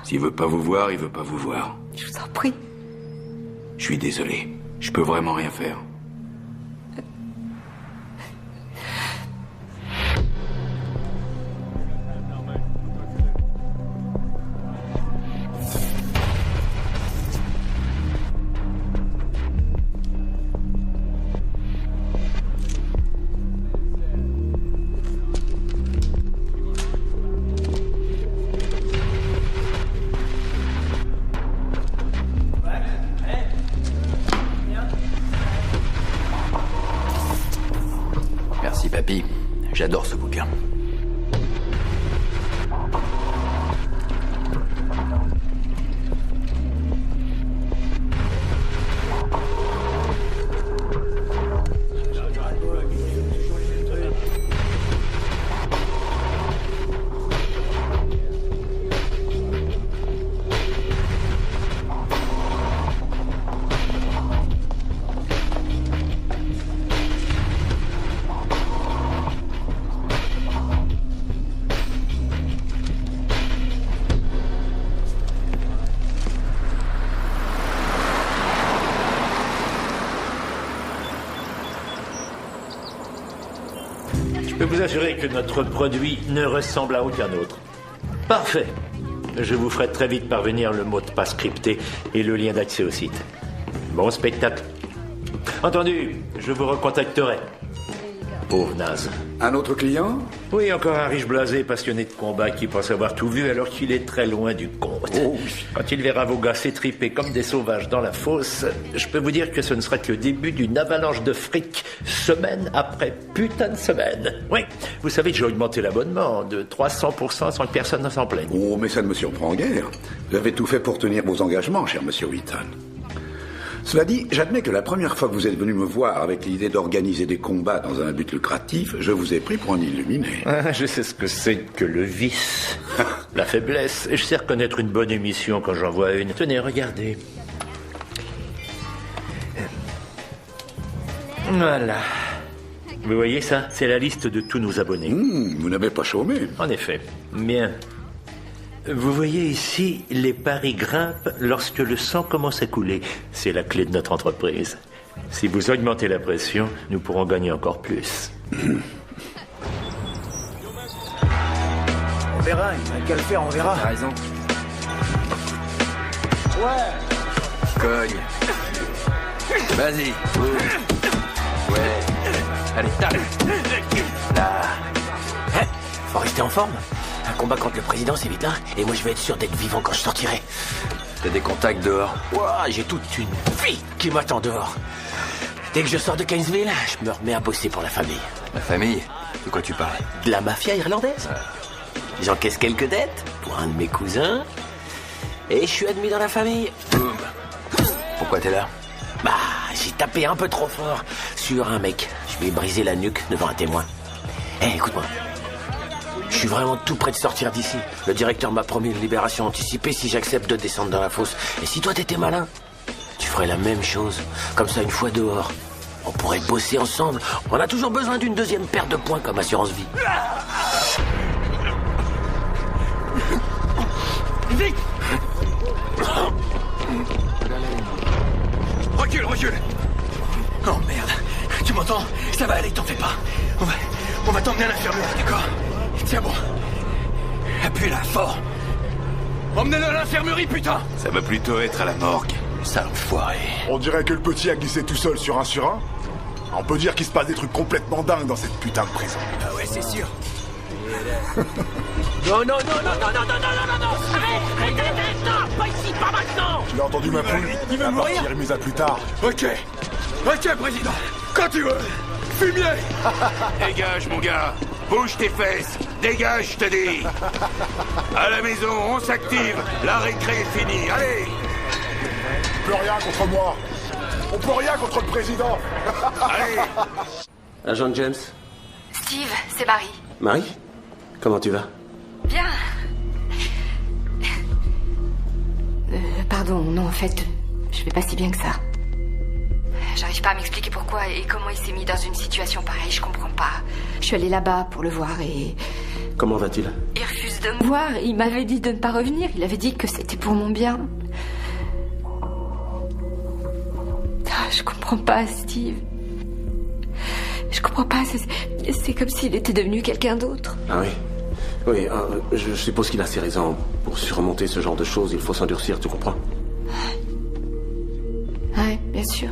S'il veut pas vous voir, il veut pas vous voir. Je vous en prie. Je suis désolé. Je peux vraiment rien faire. Merci, papy. J'adore ce bouquin. peux vous assurer que notre produit ne ressemble à aucun autre. Parfait. Je vous ferai très vite parvenir le mot de passe crypté et le lien d'accès au site. Bon spectacle. Entendu, je vous recontacterai. Pauvre naze. Un autre client? Oui, encore un riche blasé passionné de combat qui pense avoir tout vu alors qu'il est très loin du compte. Oh. Quand il verra vos gars s'étriper comme des sauvages dans la fosse, je peux vous dire que ce ne sera que le début d'une avalanche de fric, semaine après putain de semaine. Oui, vous savez que j'ai augmenté l'abonnement de 300% sans que personne ne s'en plaigne. Oh, mais ça ne me surprend guère. Vous avez tout fait pour tenir vos engagements, cher monsieur Wheaton. Cela dit, j'admets que la première fois que vous êtes venu me voir avec l'idée d'organiser des combats dans un but lucratif, je vous ai pris pour un illuminé. Ah, je sais ce que c'est que le vice, la faiblesse, et je sais reconnaître une bonne émission quand j'en vois une. Tenez, regardez. Voilà. Vous voyez ça? C'est la liste de tous nos abonnés. Vous n'avez pas chômé. En effet. Bien. Vous voyez ici, les paris grimpent lorsque le sang commence à couler. C'est la clé de notre entreprise. Si vous augmentez la pression, nous pourrons gagner encore plus. On verra, il n'y a qu'à le faire, on verra. T'as raison. Ouais. Cogne. Vas-y. Ouais. Allez, tape. Là. Hein? Faut rester en forme. Un combat contre le président, c'est vite là. Et moi, je vais être sûr d'être vivant quand je sortirai. T'as des contacts dehors? Ouah, j'ai toute une vie qui m'attend dehors. Dès que je sors de Keynesville, je me remets à bosser pour la famille. La famille? De quoi tu parles? De la mafia irlandaise. J'encaisse quelques dettes pour un de mes cousins. Et je suis admis dans la famille. Boum. Pourquoi t'es là? Bah, j'ai tapé un peu trop fort sur un mec. Je lui ai brisé la nuque devant un témoin. Eh, écoute-moi. Je suis vraiment tout près de sortir d'ici. Le directeur m'a promis une libération anticipée si j'accepte de descendre dans la fosse. Et si toi t'étais malin, tu ferais la même chose. Comme ça, une fois dehors, on pourrait bosser ensemble. On a toujours besoin d'une deuxième paire de poings comme assurance vie. Vite! Recule, recule! Oh merde, tu m'entends? Ça va aller, t'en fais pas. On va t'emmener à l'infirmerie, d'accord? Tiens bon. Appuie-la, fort. Emmenez-le à l'infirmerie, putain! Ça va plutôt être à la morgue. Sale enfoiré. On dirait que le petit a glissé tout seul sur un. On peut dire qu'il se passe des trucs complètement dingues dans cette putain de prison. Ah ouais, c'est sûr. Non, arrête, non, pas ici, pas maintenant. Tu l'as entendu, ma poule? Il veut mourir. Partir est mise à plus tard. Ok, président, quand tu veux. Fumier. Dégage, mon gars. Bouge tes fesses. Dégage, je te dis. À la maison, on s'active. La récré est finie. Allez. On peut rien contre moi. On peut rien contre le président. Allez. Agent James. Steve, c'est Marie. Marie? Comment tu vas? Bien. Pardon, non, en fait, je vais pas si bien que ça. J'arrive pas à m'expliquer pourquoi et comment il s'est mis dans une situation pareille, je comprends pas. Je suis allée là-bas pour le voir et... Comment va-t-il? Il refuse de me voir, il m'avait dit de ne pas revenir, il avait dit que c'était pour mon bien. Je comprends pas, Steve. Je comprends pas, c'est comme s'il était devenu quelqu'un d'autre. Ah oui? Oui, je suppose qu'il a ses raisons. Pour surmonter ce genre de choses, il faut s'endurcir, tu comprends? Ouais, bien sûr.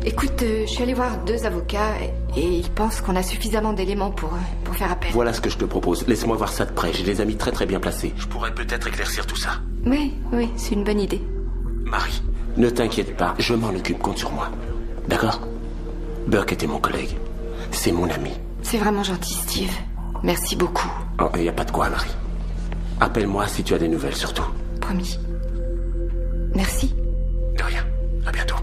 Écoute, je suis allée voir 2 avocats et ils pensent qu'on a suffisamment d'éléments pour faire appel. Voilà ce que je te propose. Laisse-moi voir ça de près. J'ai des amis très bien placés. Je pourrais peut-être éclaircir tout ça. Oui, c'est une bonne idée. Marie, ne t'inquiète pas, je m'en occupe, compte sur moi. D'accord? Burke était mon collègue. C'est mon ami. C'est vraiment gentil, Steve. Merci beaucoup. Oh, il n'y a pas de quoi, Marie. Appelle-moi si tu as des nouvelles, surtout. Promis. Merci. De rien. À bientôt.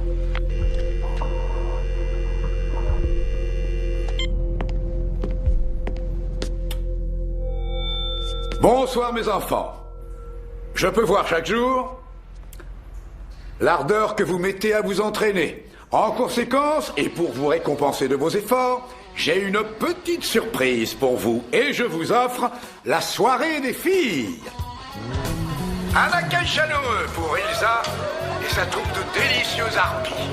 Bonsoir, mes enfants. Je peux voir chaque jour l'ardeur que vous mettez à vous entraîner. En conséquence, et pour vous récompenser de vos efforts, j'ai une petite surprise pour vous. Et je vous offre la soirée des filles. Un accueil chaleureux pour Elsa et sa troupe de délicieuses harpies.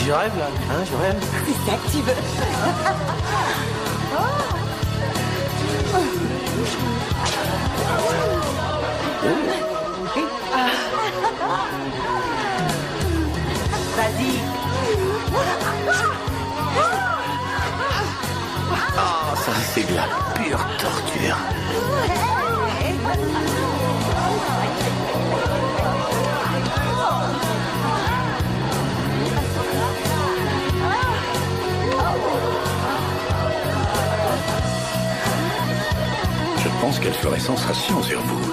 Je rêve là, hein, je rêve. C'est ça que tu veux. Vas-y. Ah, ça c'est de la pure torture. Je pense qu'elle ferait sensation sur vous.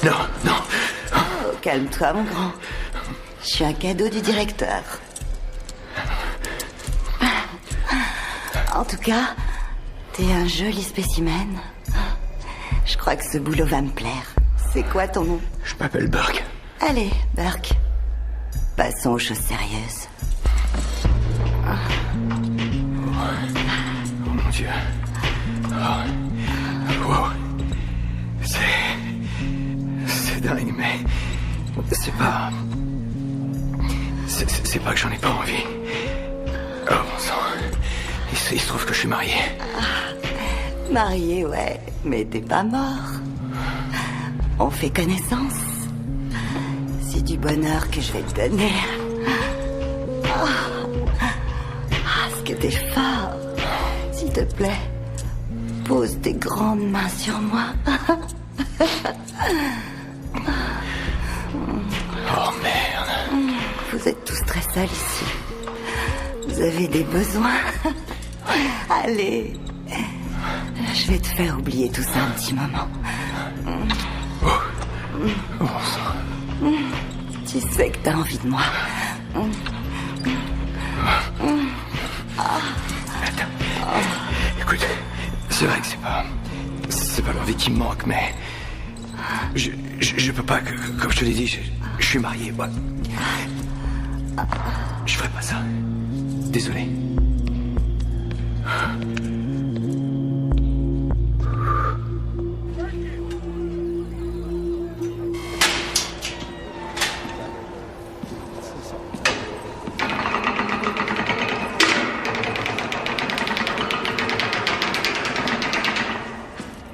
Non, non. Oh, calme-toi, mon grand. Je suis un cadeau du directeur. En tout cas, t'es un joli spécimen. Je crois que ce boulot va me plaire. C'est quoi ton nom? Je m'appelle Burke. Allez, Burke. Passons aux choses sérieuses. Oh mon Dieu. Oh. Wow. C'est dingue, mais c'est pas... C'est pas que j'en ai pas envie. Oh bon sang. Il se trouve que je suis marié. Marié, ouais, mais t'es pas mort. On fait connaissance. C'est du bonheur que je vais te donner. Est-ce que t'es fort? S'il te plaît, pose tes grandes mains sur moi. Oh merde. Vous êtes tous très seuls ici. Vous avez des besoins. Allez. Je vais te faire oublier tout ça un petit moment. Tu sais que t'as envie de moi. Attends. Écoute, c'est vrai que c'est pas l'envie qui me manque, mais je peux pas, comme je te l'ai dit, je suis marié. Ouais. Je ferai pas ça. Désolé.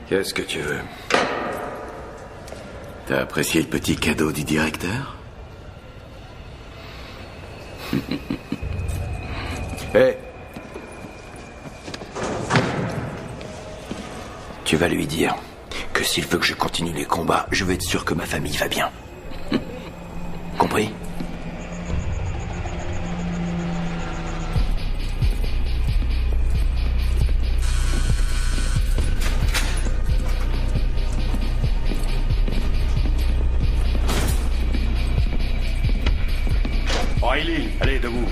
Qu'est-ce que tu veux? T'as apprécié le petit cadeau du directeur? Hé! Tu vas lui dire que s'il veut que je continue les combats, je veux être sûr que ma famille va bien. Compris? Riley, allez, debout.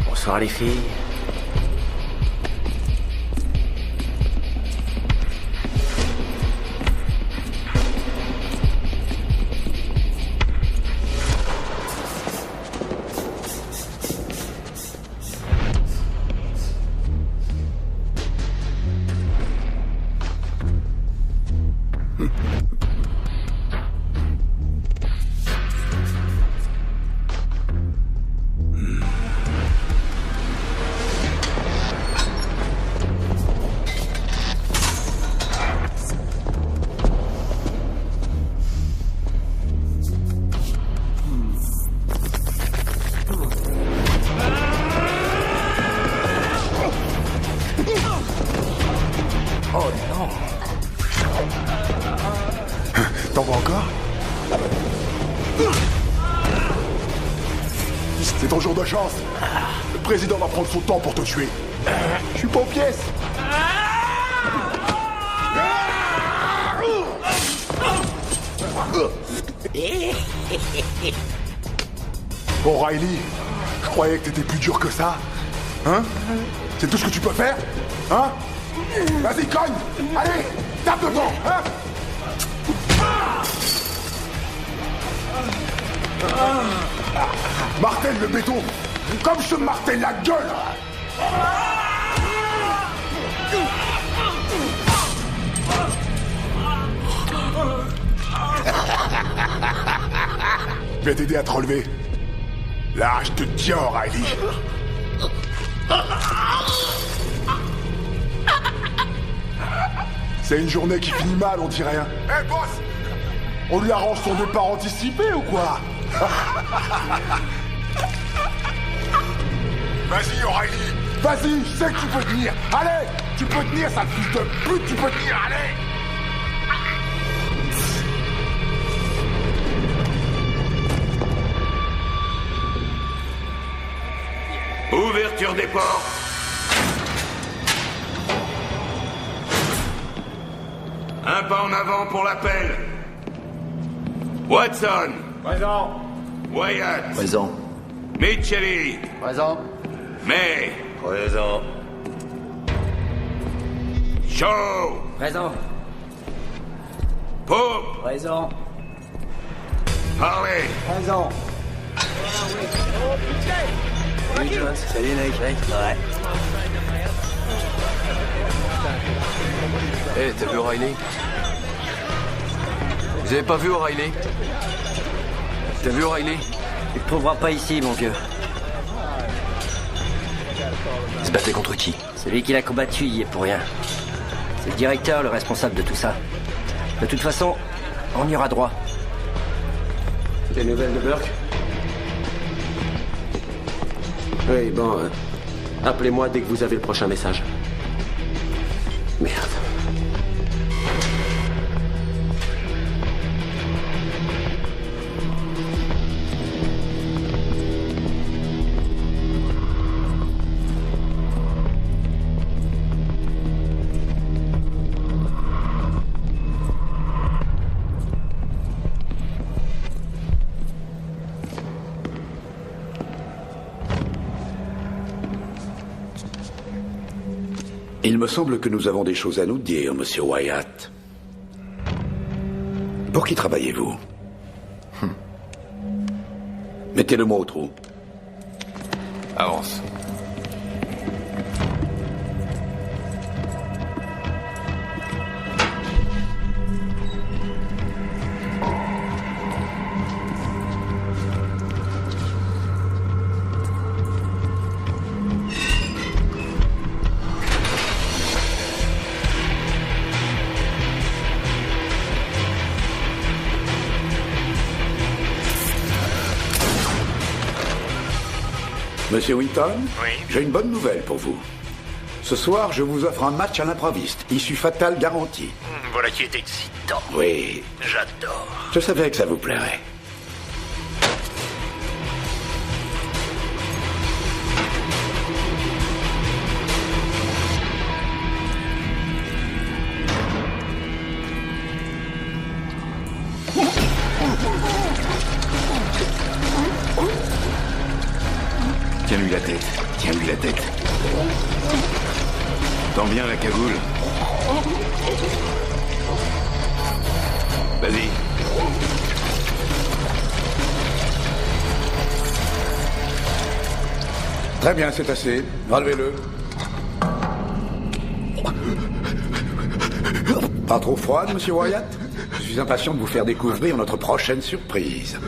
Bonsoir les filles. Oh non. T'en vois encore? C'est ton jour de chance. Le président va prendre son temps pour te tuer. Je suis pas aux pièces. O'Reilly, je croyais que t'étais plus dur que ça. Hein? C'est tout ce que tu peux faire? Hein? Vas-y, cogne! Allez! Tape dedans! Hein? Martèle le béton! Comme je te martèle la gueule! Je vais t'aider à te relever. Là, je te tiens, O'Reilly. C'est une journée qui finit mal, on dirait. Hé, boss! On lui arrange son départ anticipé ou quoi? Vas-y, O'Reilly! Vas-y, je sais que tu peux tenir! Allez! Tu peux tenir, sale fils de pute! Tu peux tenir, allez! Ouverture des portes. Un pas en avant pour l'appel. Watson. Présent. Wyatt. Présent. Mitchelli. Présent. May. Présent. Shaw. Présent. Pope. Présent. Harley. Présent. Salut Jones. Salut Nick. Ouais. Eh, t'as vu O'Reilly? Vous avez pas vu O'Reilly? T'as vu O'Reilly? Tu le trouveras pas ici, mon vieux. Il se battait contre qui? Celui qui l'a combattu, il y est pour rien. C'est le directeur, le responsable de tout ça. De toute façon, on y aura droit. Des nouvelles de Burke? Oui, bon, appelez-moi dès que vous avez le prochain message. Merde. Il me semble que nous avons des choses à nous dire, monsieur Wyatt. Pour qui travaillez-vous? Mettez-le-moi au trou. Avance. Monsieur Winton? Oui. J'ai une bonne nouvelle pour vous. Ce soir, je vous offre un match à l'improviste. Issue fatale garantie. Voilà qui est excitant. Oui. J'adore. Je savais que ça vous plairait. Tiens-lui la tête. Tiens-lui la tête. Tends bien la cagoule. Vas-y. Très bien, c'est assez. Relevez-le. Pas trop froide, monsieur Wyatt? Je suis impatient de vous faire découvrir notre prochaine surprise.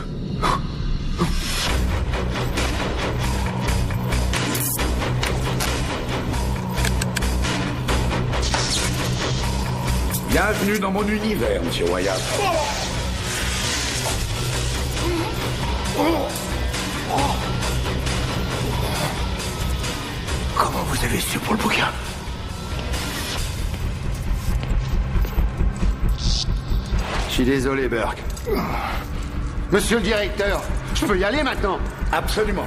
Bienvenue dans mon univers, monsieur Wyatt. Comment vous avez su pour le bouquin? Je suis désolé, Burke. Monsieur le directeur, je peux y aller maintenant? Absolument.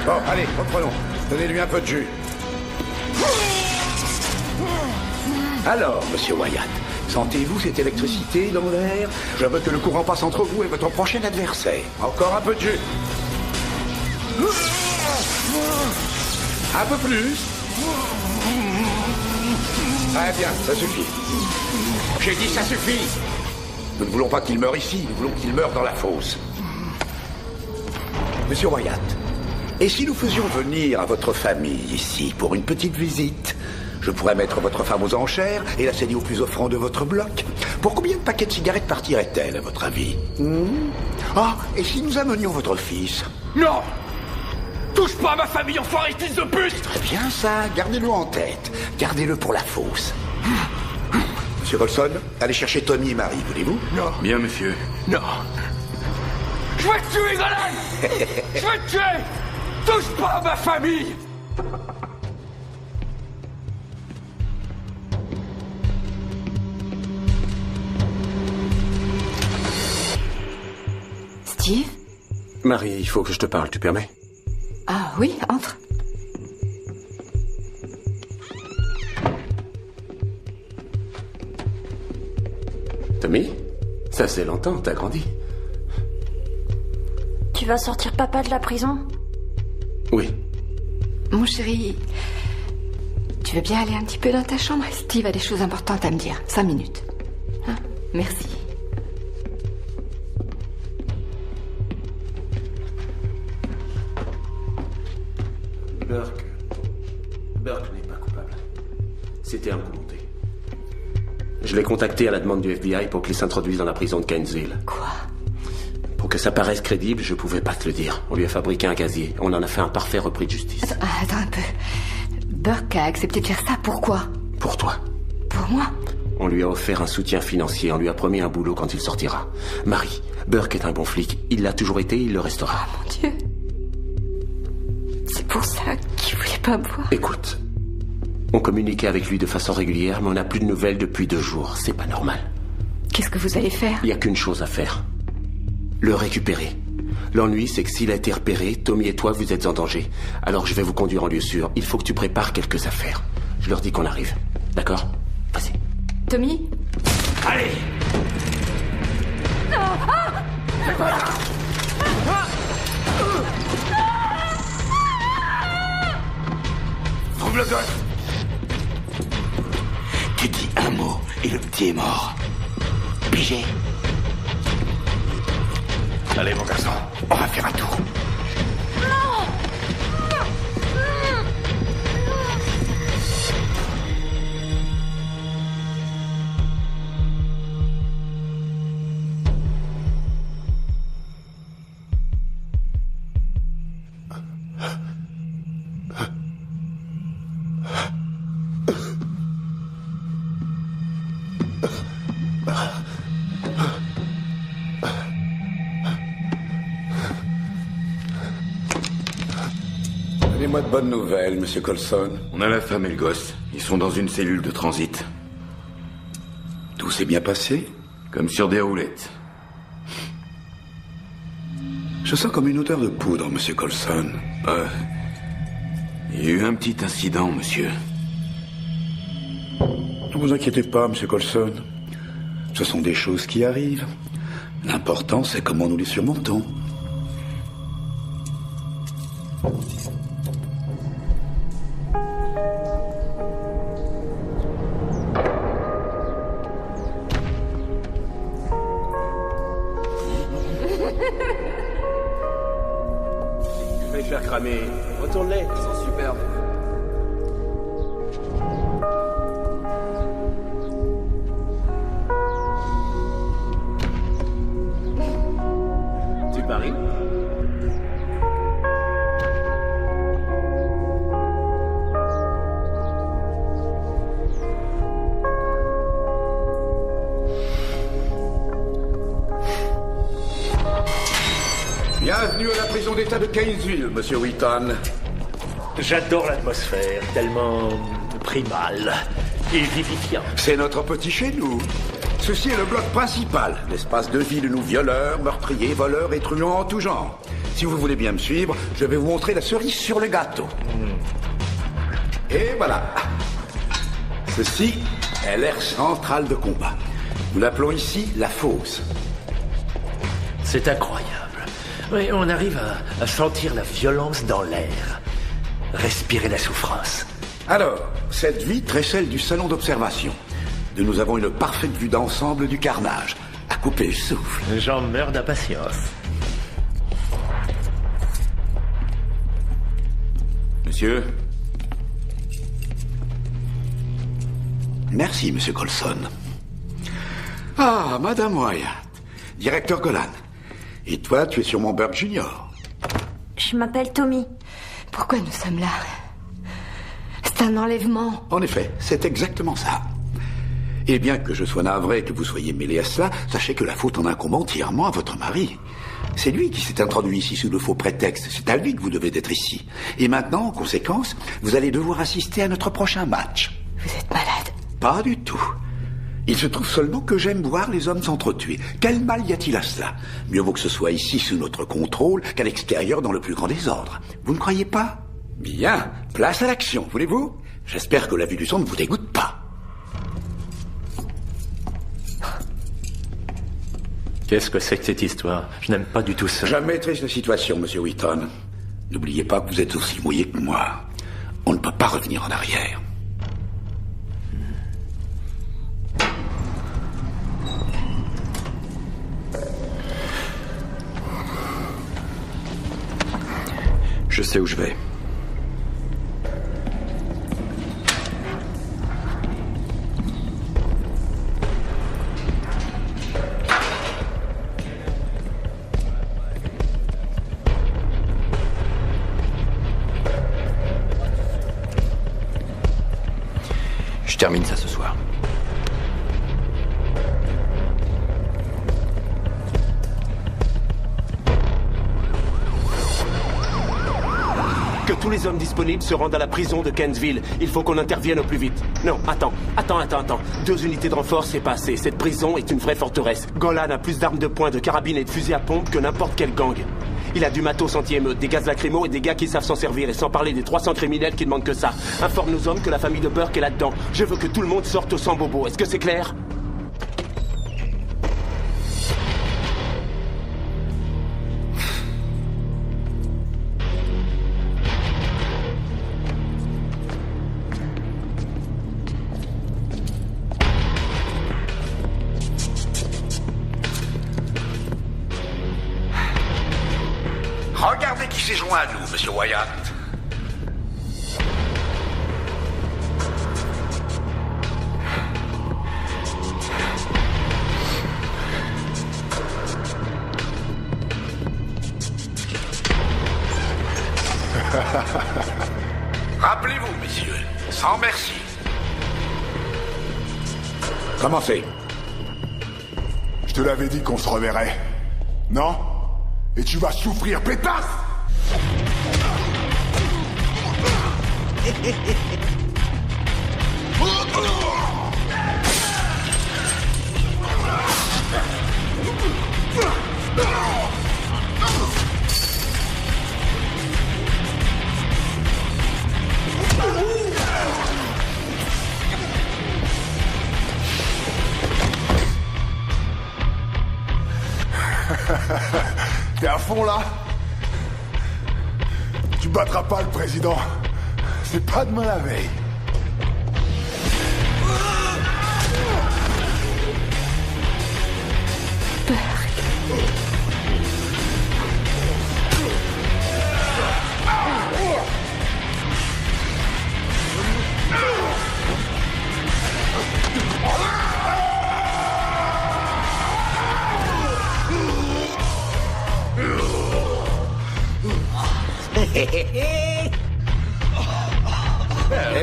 Bon, allez, reprenons. Donnez-lui un peu de jus. Alors, monsieur Wyatt, sentez-vous cette électricité dans l'air? Je veux que le courant passe entre vous et votre prochain adversaire. Encore un peu de jus. Un peu plus. Très bien, ça suffit. J'ai dit ça suffit. Nous ne voulons pas qu'il meure ici, nous voulons qu'il meure dans la fosse. Monsieur Wyatt, et si nous faisions venir à votre famille ici pour une petite visite? Je pourrais mettre votre femme aux enchères et la céder au plus offrant de votre bloc. Pour combien de paquets de cigarettes partirait-elle, à votre avis? Ah, et si nous amenions votre fils? Non! Touche pas à ma famille, enfoiré, fils de pute! Très bien ça, gardez-le en tête. Gardez-le pour la fosse. Monsieur Colson, allez chercher Tommy et Marie, voulez-vous? Non. Bien, monsieur. Non. Je vais te tuer, Golan! Je vais te tuer! Touche pas à ma famille! Steve? Marie, il faut que je te parle, tu permets? Ah oui, entre. Tommy? Ça fait longtemps, t'as grandi. Tu vas sortir papa de la prison? Oui. Mon chéri, tu veux bien aller un petit peu dans ta chambre? Steve a des choses importantes à me dire. 5 minutes. Hein? Merci. Burke n'est pas coupable. C'était un coup monté. Je l'ai contacté à la demande du FBI pour qu'il s'introduise dans la prison de Gainesville. Quoi? Pour que ça paraisse crédible, je pouvais pas te le dire. On lui a fabriqué un casier. On en a fait un parfait repris de justice. Attends un peu. Burke a accepté de faire ça, pourquoi? Pour toi. Pour moi? On lui a offert un soutien financier. On lui a promis un boulot quand il sortira. Marie, Burke est un bon flic. Il l'a toujours été, il le restera. Oh mon Dieu. C'est pour ça qu'il voulait pas me voir. Écoute, on communiquait avec lui de façon régulière, mais on n'a plus de nouvelles depuis 2 jours. C'est pas normal. Qu'est-ce que vous allez faire? Il n'y a qu'une chose à faire. Le récupérer. L'ennui, c'est que s'il a été repéré, Tommy et toi, vous êtes en danger. Alors je vais vous conduire en lieu sûr. Il faut que tu prépares quelques affaires. Je leur dis qu'on arrive. D'accord? Vas-y. Tommy? Allez! Trouve le gosse! Tu dis un mot et le petit est mort. Pigé? Allez, mon garçon, on va faire un tour. Donnez-moi de bonnes nouvelles, monsieur Colson. On a la femme et le gosse. Ils sont dans une cellule de transit. Tout s'est bien passé? Comme sur des roulettes. Je sens comme une odeur de poudre, monsieur Colson. Il y a eu un petit incident, monsieur. Ne vous inquiétez pas, monsieur Colson. Ce sont des choses qui arrivent. L'important, c'est comment nous les surmontons. Je vais les faire cramer. Retourne-les. Ils sont superbes. Bienvenue à la prison d'État de Gainesville, Monsieur Wheaton. J'adore l'atmosphère, tellement primale et vivifiante. C'est notre petit chez nous. Ceci est le bloc principal, l'espace de vie de nous violeurs, meurtriers, voleurs et truands en tout genre. Si vous voulez bien me suivre, je vais vous montrer la cerise sur le gâteau. Et voilà. Ceci est l'aire centrale de combat. Nous l'appelons ici la fosse. C'est incroyable. Oui, on arrive à sentir la violence dans l'air. Respirer la souffrance. Alors, cette vitre est celle du salon d'observation. Nous avons une parfaite vue d'ensemble du carnage. À couper le souffle. J'en meurs d'impatience. Monsieur? Merci, Monsieur Colson. Ah, Madame Wyatt. Directeur Golan. Et toi, tu es sûrement Burke Junior. Je m'appelle Tommy. Pourquoi nous sommes là? C'est un enlèvement. En effet, c'est exactement ça. Et bien que je sois navré que vous soyez mêlé à cela, sachez que la faute en incombe entièrement à votre mari. C'est lui qui s'est introduit ici sous de faux prétextes. C'est à lui que vous devez d'être ici. Et maintenant, en conséquence, vous allez devoir assister à notre prochain match. Vous êtes malade? Pas du tout. Il se trouve seulement que j'aime voir les hommes s'entretuer. Quel mal y a-t-il à cela? Mieux vaut que ce soit ici sous notre contrôle qu'à l'extérieur dans le plus grand désordre. Vous ne croyez pas? Bien. Place à l'action, voulez-vous? J'espère que la vue du sang ne vous dégoûte pas. Qu'est-ce que c'est que cette histoire? Je n'aime pas du tout ça. Je maîtrise la situation, Monsieur Wheaton. N'oubliez pas que vous êtes aussi mouillé que moi. On ne peut pas revenir en arrière. Je sais où je vais. Je termine ça ce soir. Que tous les hommes disponibles se rendent à la prison de Gainesville. Il faut qu'on intervienne au plus vite. Non, attends. 2 unités de renfort, c'est pas assez. Cette prison est une vraie forteresse. Golan a plus d'armes de poing, de carabines et de fusils à pompe que n'importe quel gang. Il a du matos anti-émeute, des gaz lacrymaux et des gars qui savent s'en servir. Et sans parler des 300 criminels qui ne demandent que ça. Informe nos hommes que la famille de Burke est là-dedans. Je veux que tout le monde sorte sans bobo. Est-ce que c'est clair? Regardez qui s'est joint à nous, Monsieur Wyatt. Rappelez-vous, messieurs, sans merci. Commencez. Je te l'avais dit qu'on se reverrait. Non? Et tu vas souffrir, pétasse! T'es à fond là? Tu battras pas le président. C'est pas demain la veille.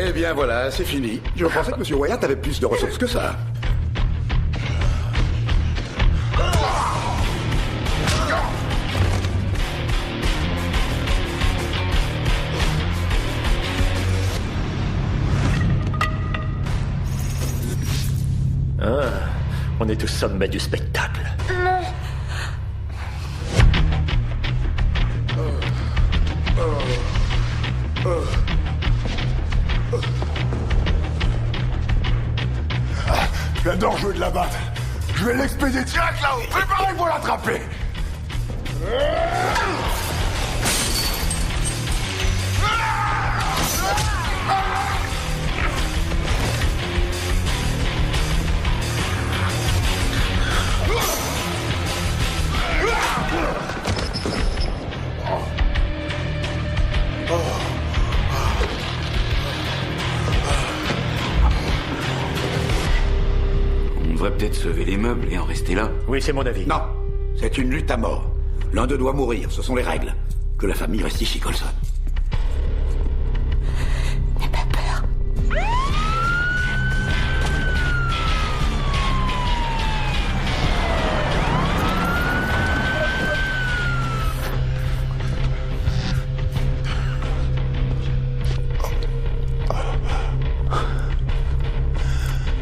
Eh bien voilà, c'est fini. Je pensais que M. Wyatt avait plus de ressources que ça. Ah, on est au sommet du spectacle. Non. J'adore jouer de la batte. Je vais l'expédier direct là-haut. Préparez-vous à l'attraper. On devrait peut-être sauver les meubles et en rester là. Oui, c'est mon avis. Non, c'est une lutte à mort. L'un d'eux doit mourir, ce sont les règles. Que la famille reste ici, Coulson. N'aie pas peur.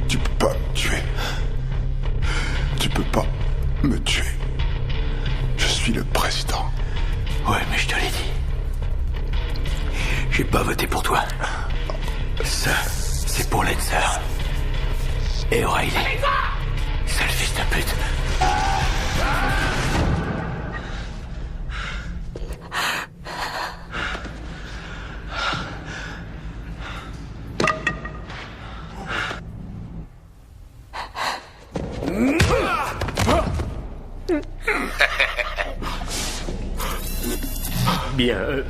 Tu peux pas me tuer. Tu peux pas me tuer. Je suis le président. Ouais, mais je te l'ai dit. J'ai pas voté pour toi. Ça, c'est pour Lancer. Et O'Reilly. Sale fils de pute. Bien,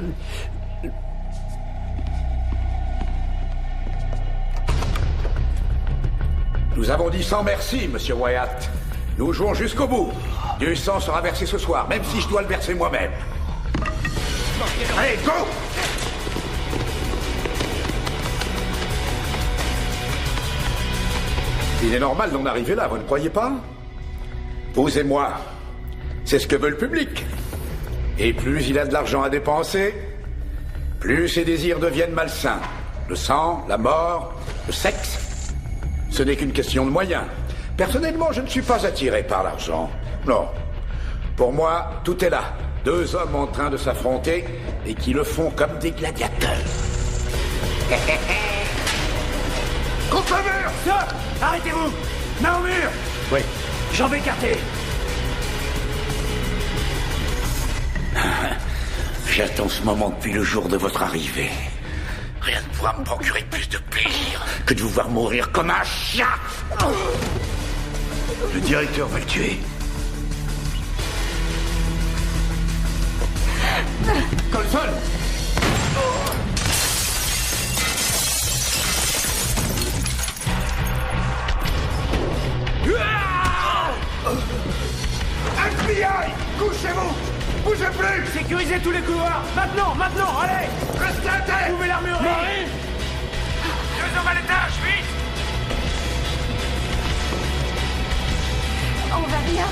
Nous avons dit sans merci, monsieur Wyatt. Nous jouons jusqu'au bout. Du sang sera versé ce soir, même si je dois le verser moi-même. Allez, go! Il est normal d'en arriver là, vous ne croyez pas? Vous et moi, c'est ce que veut le public. Et plus il a de l'argent à dépenser, plus ses désirs deviennent malsains. Le sang, la mort, le sexe. Ce n'est qu'une question de moyens. Personnellement, je ne suis pas attiré par l'argent. Non. Pour moi, tout est là. Deux hommes en train de s'affronter et qui le font comme des gladiateurs. Contre le mur! Stop! Arrêtez-vous! Main au mur! Oui. Jambes écartées! J'attends ce moment depuis le jour de votre arrivée. Rien ne pourra me procurer plus de plaisir que de vous voir mourir comme un chien. Le directeur va le tuer. Coulson! FBI! Couchez-vous! Bougez plus! Sécurisez tous les couloirs! Maintenant! Allez! Restez à terre! Ouvrez l'armurerie! Marie! 2 hommes à l'étage, vite! On va bien.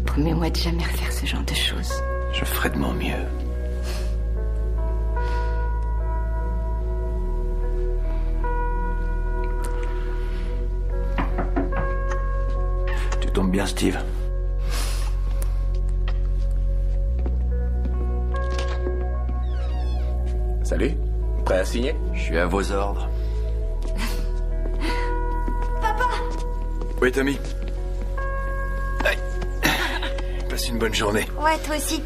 Promets-moi de jamais refaire ce genre de choses. Je ferai de mon mieux. Tu tombes bien, Steve. Salut. Prêt à signer? Je suis à vos ordres. Papa! Oui, Tommy. Aïe. Passe une bonne journée. Ouais, toi aussi.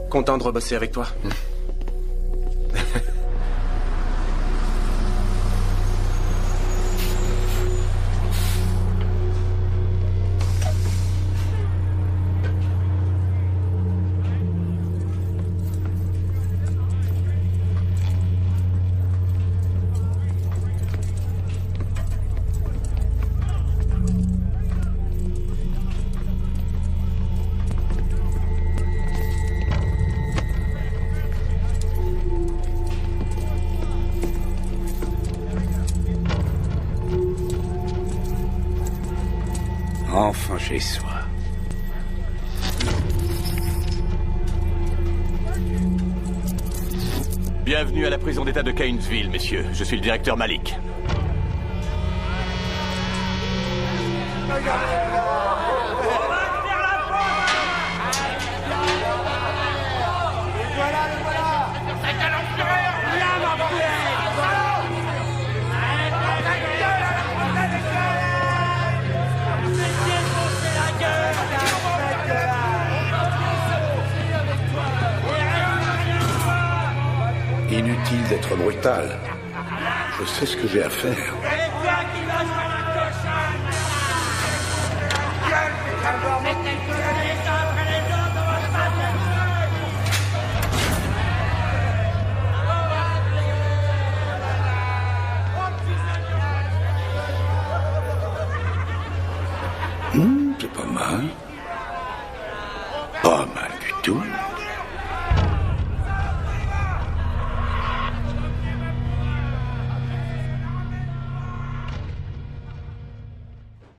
Content de rebosser avec toi. chez soi. Bienvenue à la prison d'État de Cainsville, messieurs. Je suis le directeur Malik. Inutile d'être brutal. Je sais ce que j'ai à faire. C'est toi qui vas jouer la cochonne.